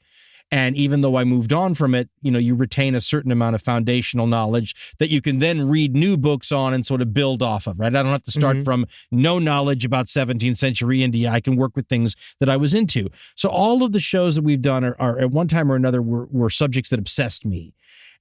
And even though I moved on from it, you retain a certain amount of foundational knowledge that you can then read new books on and sort of build off of, right? I don't have to start from no knowledge about 17th century India. I can work with things that I was into. So all of the shows that we've done are at one time or another were subjects that obsessed me.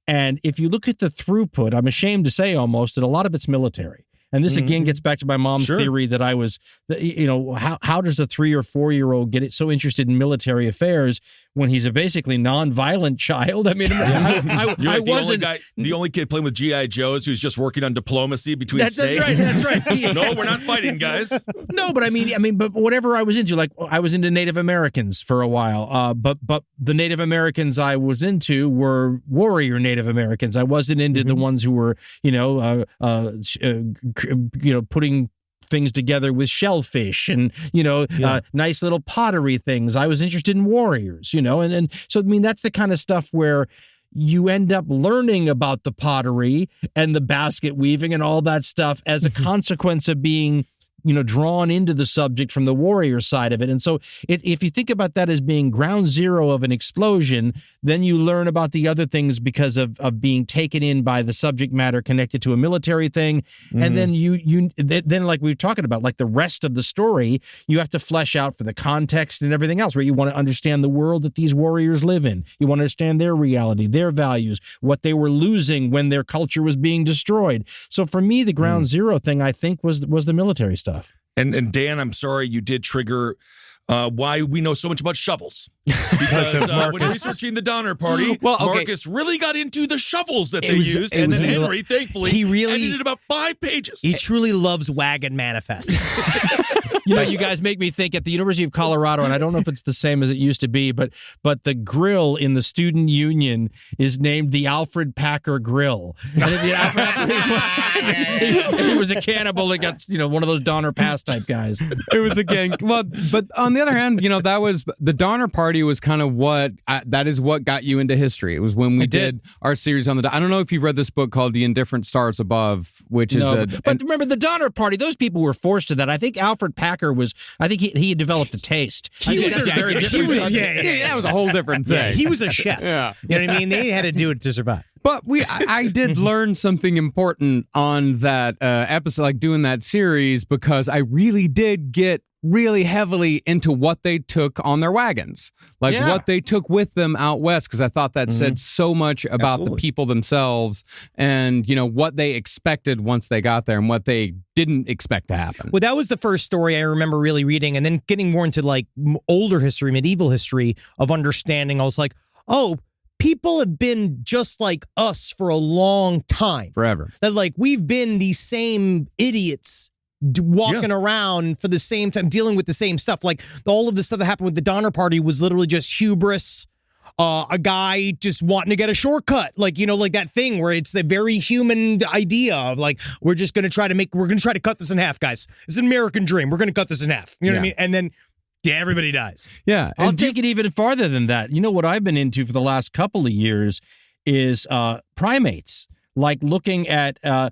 And if you look at the throughput, I'm ashamed to say almost that a lot of it's military. And this again gets back to my mom's theory that I was, how does a 3 or 4 year old get so interested in military affairs when he's a basically non-violent child? I mean, I wasn't the only kid playing with G.I. Joes who's just working on diplomacy between states. That's right. No, we're not fighting, guys. No, but I mean, but whatever I was into, like I was into Native Americans for a while. But the Native Americans I was into were warrior Native Americans. I wasn't into the ones who were, putting things together with shellfish and, nice little pottery things. I was interested in warriors, and so, I mean, that's the kind of stuff where you end up learning about the pottery and the basket weaving and all that stuff as a consequence of being drawn into the subject from the warrior side of it. And so if you think about that as being ground zero of an explosion, then you learn about the other things because of being taken in by the subject matter connected to a military thing. And then then like we were talking about, like the rest of the story, you have to flesh out for the context and everything else, where you want to understand the world that these warriors live in. You want to understand their reality, their values, what they were losing when their culture was being destroyed. So for me, the ground zero thing, I think, was the military stuff. And Dan, I'm sorry, you did trigger why we know so much about shovels. Because when researching the Donner Party, Marcus really got into the shovels that they used, and then Henry, thankfully, edited about 5 pages. He truly loves wagon manifests. You guys make me think at the University of Colorado, and I don't know if it's the same as it used to be, but the grill in the student union is named the Alfred Packer Grill. And he was a cannibal that got, one of those Donner Pass type guys. It was a gang. Well, but on the other hand, that was the Donner Party was kind of that is what got you into history. It was when we did our series on I don't know if you've read this book called The Indifferent Stars Above, which is but remember the Donner Party, those people were forced to that. I think Alfred Packer he developed a taste. That was a whole different thing. Yeah, he was a chef. Yeah. You know what I mean? They had to do it to survive. But I did learn something important on that episode, like doing that series, because I really did get really heavily into what they took on their wagons, what they took with them out west, because I thought that said so much about the people themselves and, what they expected once they got there and what they didn't expect to happen. Well, that was the first story I remember really reading, and then getting more into older history, medieval history of understanding. I was like, oh, people have been just like us for a long time. Forever. That we've been these same idiots walking around for the same time, dealing with the same stuff. All of the stuff that happened with the Donner Party was literally just hubris. A guy just wanting to get a shortcut, that thing where it's the very human idea of we're going to try to cut this in half, guys. It's an American dream. We're going to cut this in half. You know what I mean? And then, everybody dies. Yeah. I'll take it even farther than that. You know what I've been into for the last couple of years is primates. Looking at this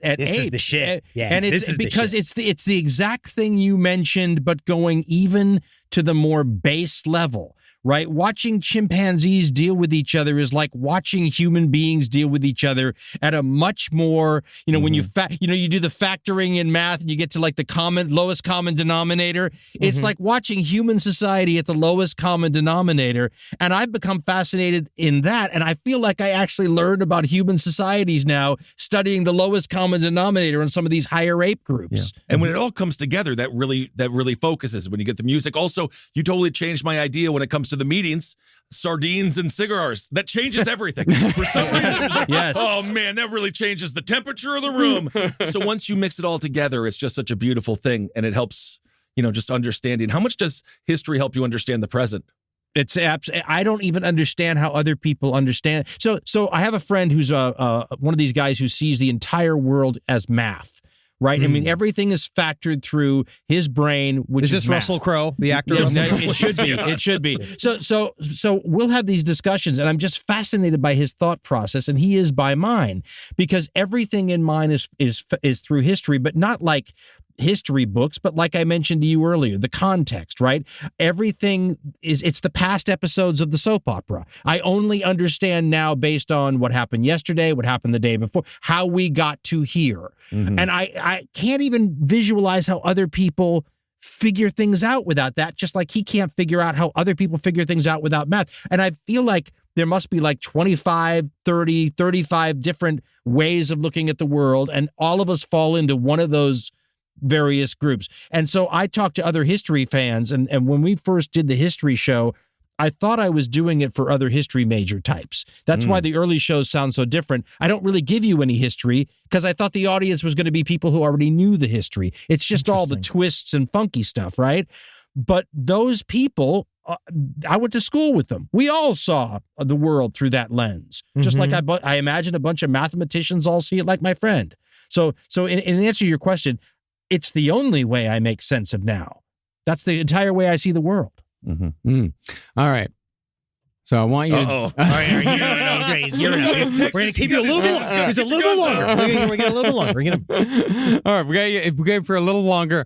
apes. Is the shit. And it's because it's the exact thing you mentioned, but going even to the more base level. Right? Watching chimpanzees deal with each other is like watching human beings deal with each other at a much more, when you you do the factoring in math and you get to the lowest common denominator. It's like watching human society at the lowest common denominator. And I've become fascinated in that. And I feel like I actually learned about human societies now studying the lowest common denominator in some of these higher ape groups. Yeah. And when it all comes together, that really focuses when you get the music. Also, you totally changed my idea when it comes to the meetings, sardines and cigars. That changes everything. For some reason, it's yes. Oh man, that really changes the temperature of the room. So once you mix it all together, it's just such a beautiful thing, and it helps, just understanding. How much does history help you understand the present? It's I don't even understand how other people understand. So I have a friend who's one of these guys who sees the entire world as math. Right? I mean, everything is factored through his brain, which is this math. Russell Crowe, the actor? It should be. It should be. So we'll have these discussions, and I'm just fascinated by his thought process, and he is by mine, because everything in mine is through history, but not like history books, but like I mentioned to you earlier, the context, right? Everything it's the past episodes of the soap opera. I only understand now based on what happened yesterday, what happened the day before, how we got to here. And I can't even visualize how other people figure things out without that, just like he can't figure out how other people figure things out without math. And I feel like there must be 25, 30, 35 different ways of looking at the world, and all of us fall into one of those various groups. And so I talked to other history fans, and when we first did the history show, I thought I was doing it for other history major types. That's why the early shows sound so different. I don't really give you any history because I thought the audience was going to be people who already knew the history. It's just all the twists and funky stuff, right? But those people, I went to school with them. We all saw the world through that lens. Just like I imagine a bunch of mathematicians all see it like my friend. So in answer to your question, it's the only way I make sense of now. That's the entire way I see the world. All right. So I want you to... All right, he's gearing up. We're going to keep you a little bit longer. He's a little bit longer. We're going to get a little bit longer. All right, we got you for a little longer.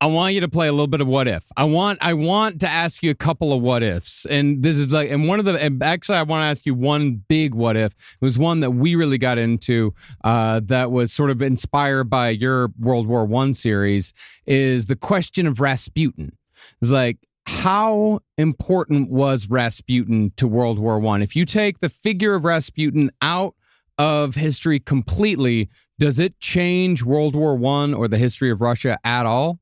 I want you to play a little bit of what if. I want to ask you a couple of what ifs. And this is actually I want to ask you one big what if. It was one that we really got into that was sort of inspired by your World War I series, is the question of Rasputin. It's how important was Rasputin to World War I? If you take the figure of Rasputin out of history completely, does it change World War I or the history of Russia at all?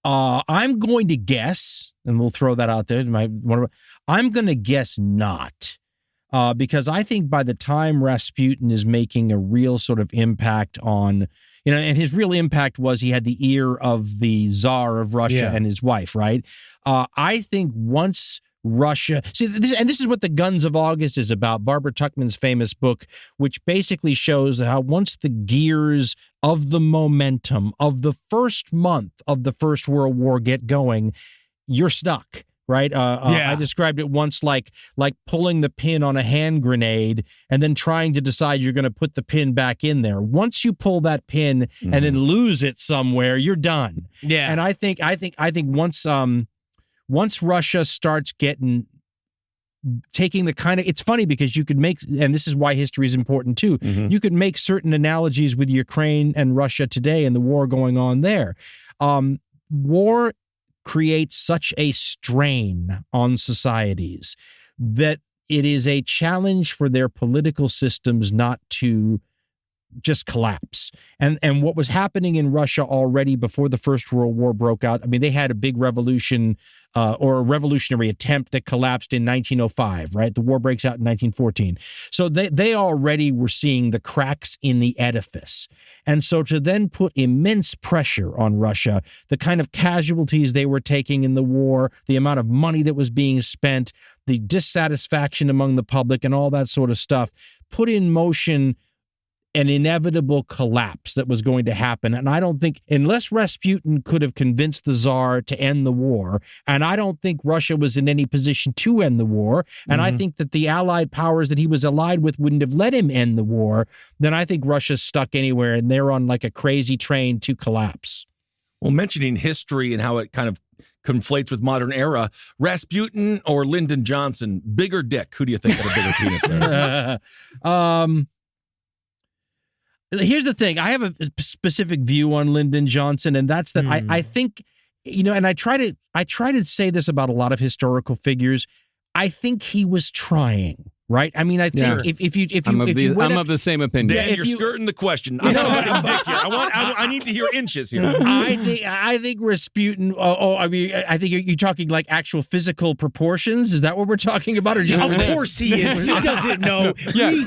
I'm going to guess, and we'll throw that out there. I'm going to guess not. Because I think by the time Rasputin is making a real sort of impact on, and his real impact was he had the ear of the Tsar of Russia and his wife, right? I think once Russia, this is what the Guns of August is about, Barbara Tuchman's famous book, which basically shows how once the gears of the momentum of the first month of the First World War get going, you're stuck. Right. I described it once like pulling the pin on a hand grenade and then trying to decide you're going to put the pin back in there. Once you pull that pin and then lose it somewhere, you're done. Yeah. And I think once Russia starts taking the kind of, it's funny because you could make, and this is why history is important too. You could make certain analogies with Ukraine and Russia today and the war going on there. War creates such a strain on societies that it is a challenge for their political systems not to just collapse. And what was happening in Russia already before the First World War broke out, I mean, they had a big revolution or a revolutionary attempt that collapsed in 1905, right? The war breaks out in 1914. So they already were seeing the cracks in the edifice. And so to then put immense pressure on Russia, the kind of casualties they were taking in the war, the amount of money that was being spent, the dissatisfaction among the public and all that sort of stuff, put in motion an inevitable collapse that was going to happen. And I don't think, unless Rasputin could have convinced the Tsar to end the war, and I don't think Russia was in any position to end the war, and I think that the Allied powers that he was allied with wouldn't have let him end the war, then I think Russia's stuck anywhere, and they're on like a crazy train to collapse. Well, mentioning history and how it kind of conflates with modern era, Rasputin or Lyndon Johnson, bigger dick? Who do you think had a bigger penis there? Here's the thing. I have a specific view on Lyndon Johnson, and that's that I think, and I try to say this about a lot of historical figures. I think he was trying. Right? I mean, I think I'm of the same opinion. Dan, you're skirting the question. I need to hear inches here. I think Rasputin. I think you're talking like actual physical proportions. Is that what we're talking about? Or just of course he is. He doesn't know. He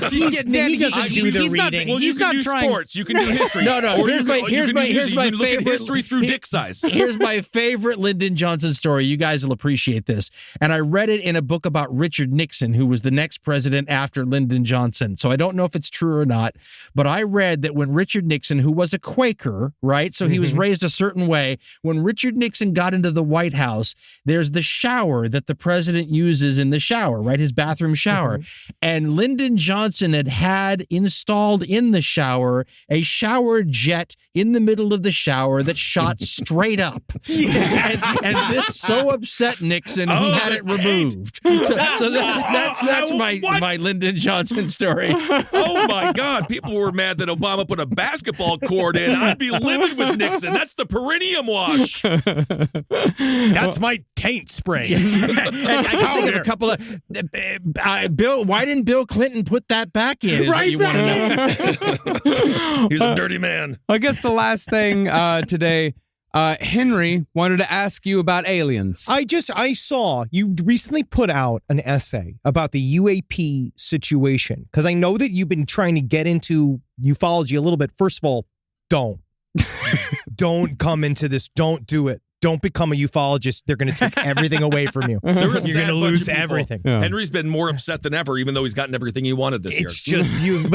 doesn't do the reading. Well, you can do sports. You can do history. No. Here's my favorite. Look at history through dick size. Here's my favorite Lyndon Johnson story. You guys will appreciate this. And I read it in a book about Richard Nixon, who was the next president after Lyndon Johnson. So I don't know if it's true or not, but I read that when Richard Nixon, who was a Quaker, right? So he was raised a certain way. When Richard Nixon got into the White House, there's the shower that the president uses in the shower, right? His bathroom shower. And Lyndon Johnson had installed in the shower a shower jet in the middle of the shower that shot straight up. And this so upset Nixon, he had it removed. So that's my Lyndon Johnson story. Oh my God. People were mad that Obama put a basketball court in. I'd be living with Nixon. That's the perineum wash. That's my taint spray. And I can think of a couple of Bill. Why didn't Bill Clinton put that back in? Right. You want to know? He's a dirty man. I guess the last thing today, Henry wanted to ask you about aliens. I saw you recently put out an essay about the UAP situation, because I know that you've been trying to get into ufology a little bit. First of all, don't come into this. Don't do it. Don't become a ufologist. They're going to take everything away from you. You're going to lose everything. Yeah. Henry's been more upset than ever, even though he's gotten everything he wanted this year. It's just you.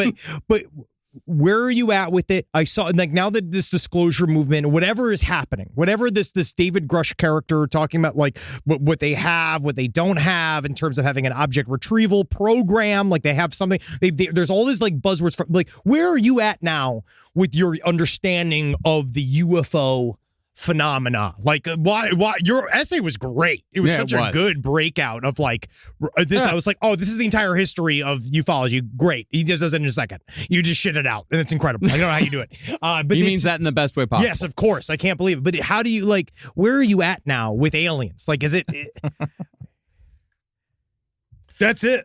But where are you at with it? I saw, like, now that this disclosure movement, whatever is happening, whatever this David Grush character talking about, like what they have, what they don't have in terms of having an object retrieval program, like they have something. There's all these like buzzwords for, like, where are you at now with your understanding of the UFO phenomena? Like, why your essay was great. It was such a good breakout of like this. I was like, oh, this is the entire history of ufology. Great. He just does it in a second. You just shit it out, and it's incredible. I don't know how you do it. But he means that in the best way possible. Yes, of course. I can't believe it. But how do you, like, where are you at now with aliens? Like, is it that's it.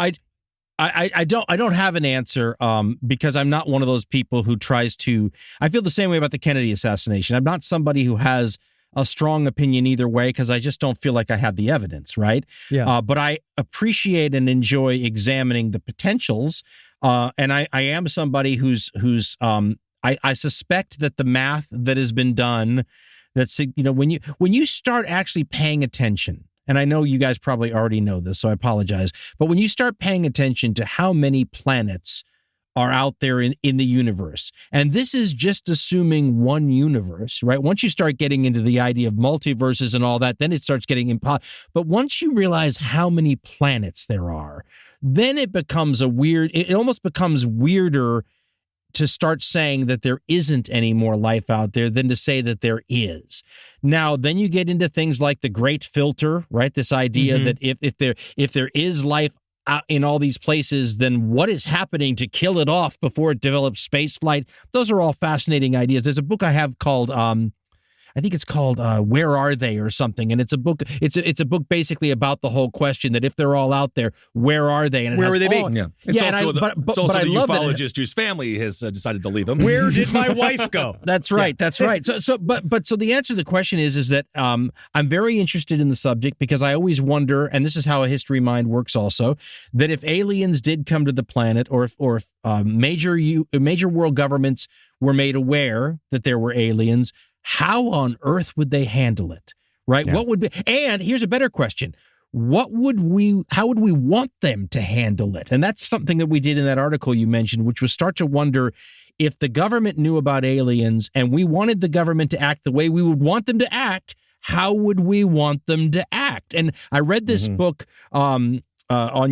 I don't have an answer because I'm not one of those people who tries to. I feel the same way about the Kennedy assassination. I'm not somebody who has a strong opinion either way because I just don't feel like I have the evidence, right? Yeah. But I appreciate and enjoy examining the potentials. And I am somebody who's I suspect that the math that has been done, that's, you know, when you start actually paying attention, and I know you guys probably already know this, so I apologize, but when you start paying attention to how many planets are out there in the universe, and this is just assuming one universe, right? Once you start getting into the idea of multiverses and all that, then it starts getting impossible. But once you realize how many planets there are, then it becomes it almost becomes weirder to start saying that there isn't any more life out there than to say that there is. Now, then you get into things like the great filter, right? This idea that if there is life out in all these places, then what is happening to kill it off before it develops space flight? Those are all fascinating ideas. There's a book I have called I think it's called Where Are They or something, and it's a book. It's a book basically about the whole question that if they're all out there, where are they? And where would they be? Yeah, it's also the love ufologist whose family has decided to leave him. Where did my wife go? That's right. That's right. So the answer to the question is that I'm very interested in the subject because I always wonder, and this is how a history mind works also, that if aliens did come to the planet, or if major world governments were made aware that there were aliens, how on earth would they handle it? Right? Yeah. What would be? And here's a better question. How would we want them to handle it? And that's something that we did in that article you mentioned, which was start to wonder if the government knew about aliens and we wanted the government to act the way we would want them to act, how would we want them to act? And I read this book on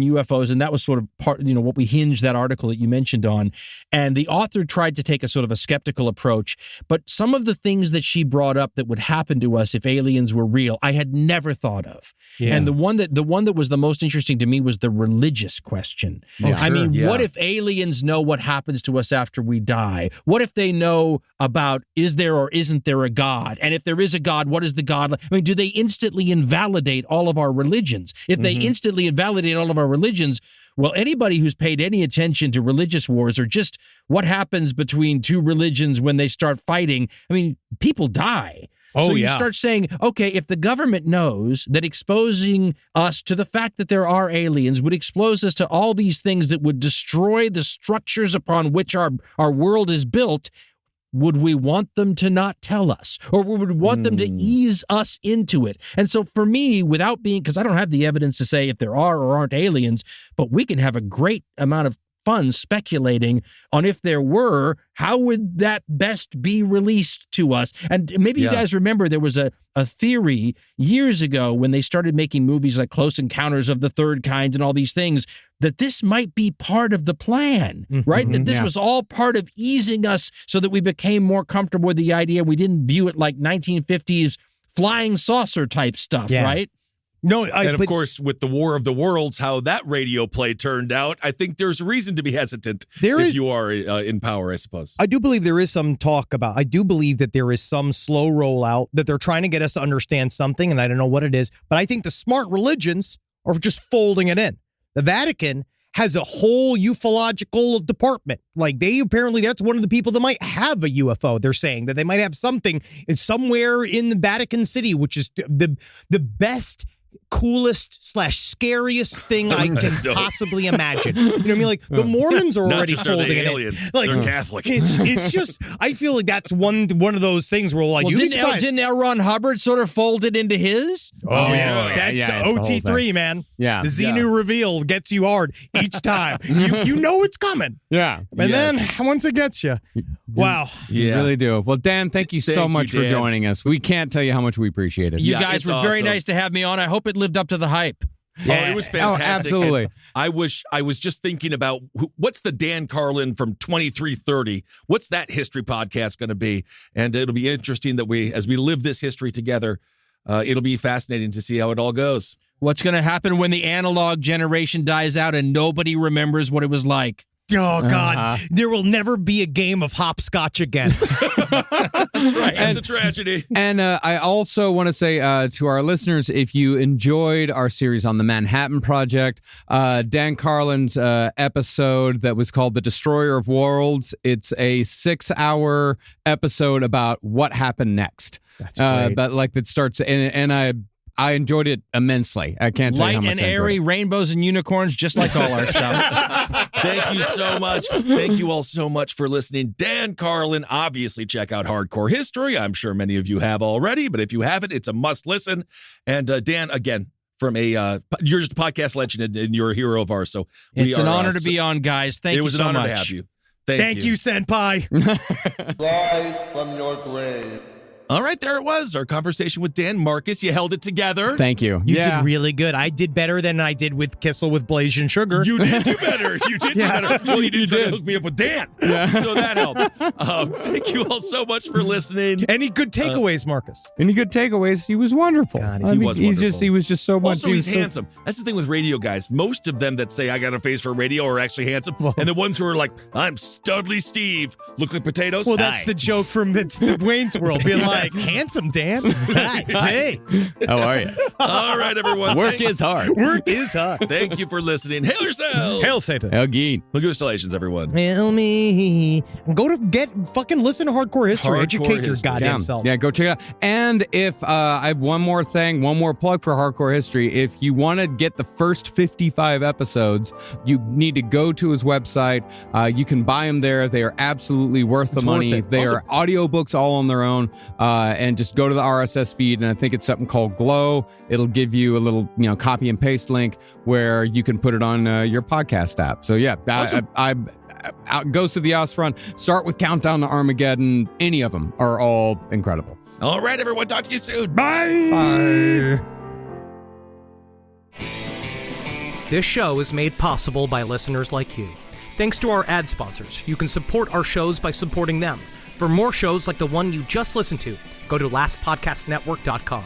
UFOs, and that was sort of part, what we hinged that article that you mentioned on. And the author tried to take a sort of a skeptical approach, but some of the things that she brought up that would happen to us if aliens were real, I had never thought of. Yeah. And the one that was the most interesting to me was the religious question. Yeah. I mean, what if aliens know what happens to us after we die? What if they know about, is there or isn't there a God? And if there is a God, what is the God like? I mean, do they instantly invalidate all of our religions? If they instantly invalidate all of our religions, well, anybody who's paid any attention to religious wars or just what happens between two religions when they start fighting, I mean, people die. Oh, so you start saying, okay, if the government knows that exposing us to the fact that there are aliens would expose us to all these things that would destroy the structures upon which our world is built, would we want them to not tell us, or would we want them to ease us into it? And so for me, because I don't have the evidence to say if there are or aren't aliens, but we can have a great amount of fun speculating on if there were, how would that best be released to us? And maybe you guys remember there was a theory years ago when they started making movies like Close Encounters of the Third Kind and all these things, that this might be part of the plan, right? That this was all part of easing us so that we became more comfortable with the idea. We didn't view it like 1950s flying saucer type stuff, right? No, of course, with the War of the Worlds, how that radio play turned out, I think there's reason to be hesitant if you are in power, I suppose. I do believe there is some talk about, I do believe that there is some slow rollout, that they're trying to get us to understand something, and I don't know what it is, but I think the smart religions are just folding it in. The Vatican has a whole ufological department. Like apparently that's one of the people that might have a UFO. They're saying that they might have something somewhere in the Vatican City, which is the best, coolest / scariest thing I can possibly imagine. You know what I mean? Like the Mormons are already folding it aliens. in. Like, they're Catholic. It's just, I feel like that's one of those things where like, didn't L. Ron Hubbard sort of fold it into his? Oh, that's OT3, man. Yeah. The Xenu reveal gets you hard each time. You know it's coming. Yeah. And then once it gets you, wow. You really do. Well, Dan, thank you so much for Dan. joining us. We can't tell you how much we appreciate it. You guys were very nice to have me on. I hope it lived up to the hype. Yeah, it was fantastic. Absolutely. And I was just thinking about what's the Dan Carlin from 2330? What's that history podcast going to be? And it'll be interesting that as we live this history together, it'll be fascinating to see how it all goes. What's going to happen when the analog generation dies out and nobody remembers what it was like? Oh, God. There will never be a game of hopscotch again. Right. It's a tragedy. And I also want to say to our listeners, if you enjoyed our series on the Manhattan Project, Dan Carlin's episode that was called The Destroyer of Worlds, it's a 6-hour episode about what happened next. That's great. But like that starts, and I enjoyed it immensely. I can't tell you how Light much and I enjoyed airy, it. rainbows and unicorns, just like all our stuff. Thank you so much. Thank you all so much for listening. Dan Carlin, obviously check out Hardcore History. I'm sure many of you have already, but if you haven't, it's a must listen. And Dan, again, from you're just a podcast legend and you're a hero of ours. So It's an honor to be on, guys. Thank you so much. It was an honor to have you. Thank you, Senpai. Rise from your grave. All right, there it was. Our conversation with Dan Marcus. You held it together. Thank you. You did really good. I did better than I did with Kissel with Blasian Sugar. You did do better. You did do better. Well, you did try to hook me up with Dan. So that helped. Thank you all so much for listening. Any good takeaways, Marcus? Any good takeaways? He was wonderful. God, he was wonderful. He was just so much. Also, he's handsome. That's the thing with radio guys. Most of them that say, I got a face for radio are actually handsome. And the ones who are like, I'm Studley Steve, look like potatoes. Well, that's the joke from it's the Wayne's World. Being like, handsome, Dan. Hi. Hey. How are you? All right, everyone. Work is hard. Work is hard. Thank you for listening. Hail yourself. Hail Satan. Hell, Geet. Congratulations, everyone. Hail me. Go to listen to Hardcore History. Hardcore Educate your History. goddamn self. Yeah, go check it out. And if I have one more plug for Hardcore History. If you want to get the first 55 episodes, you need to go to his website. You can buy them there. They are absolutely worth the money. They are audiobooks all on their own. And just go to the RSS feed, and I think it's something called Glow. It'll give you a little, copy and paste link where you can put it on your podcast app. So yeah, Awesome. Ghost of the Osfront. Start with Countdown to Armageddon. Any of them are all incredible. All right, everyone. Talk to you soon. Bye. This show is made possible by listeners like you. Thanks to our ad sponsors, you can support our shows by supporting them. For more shows like the one you just listened to, go to lastpodcastnetwork.com.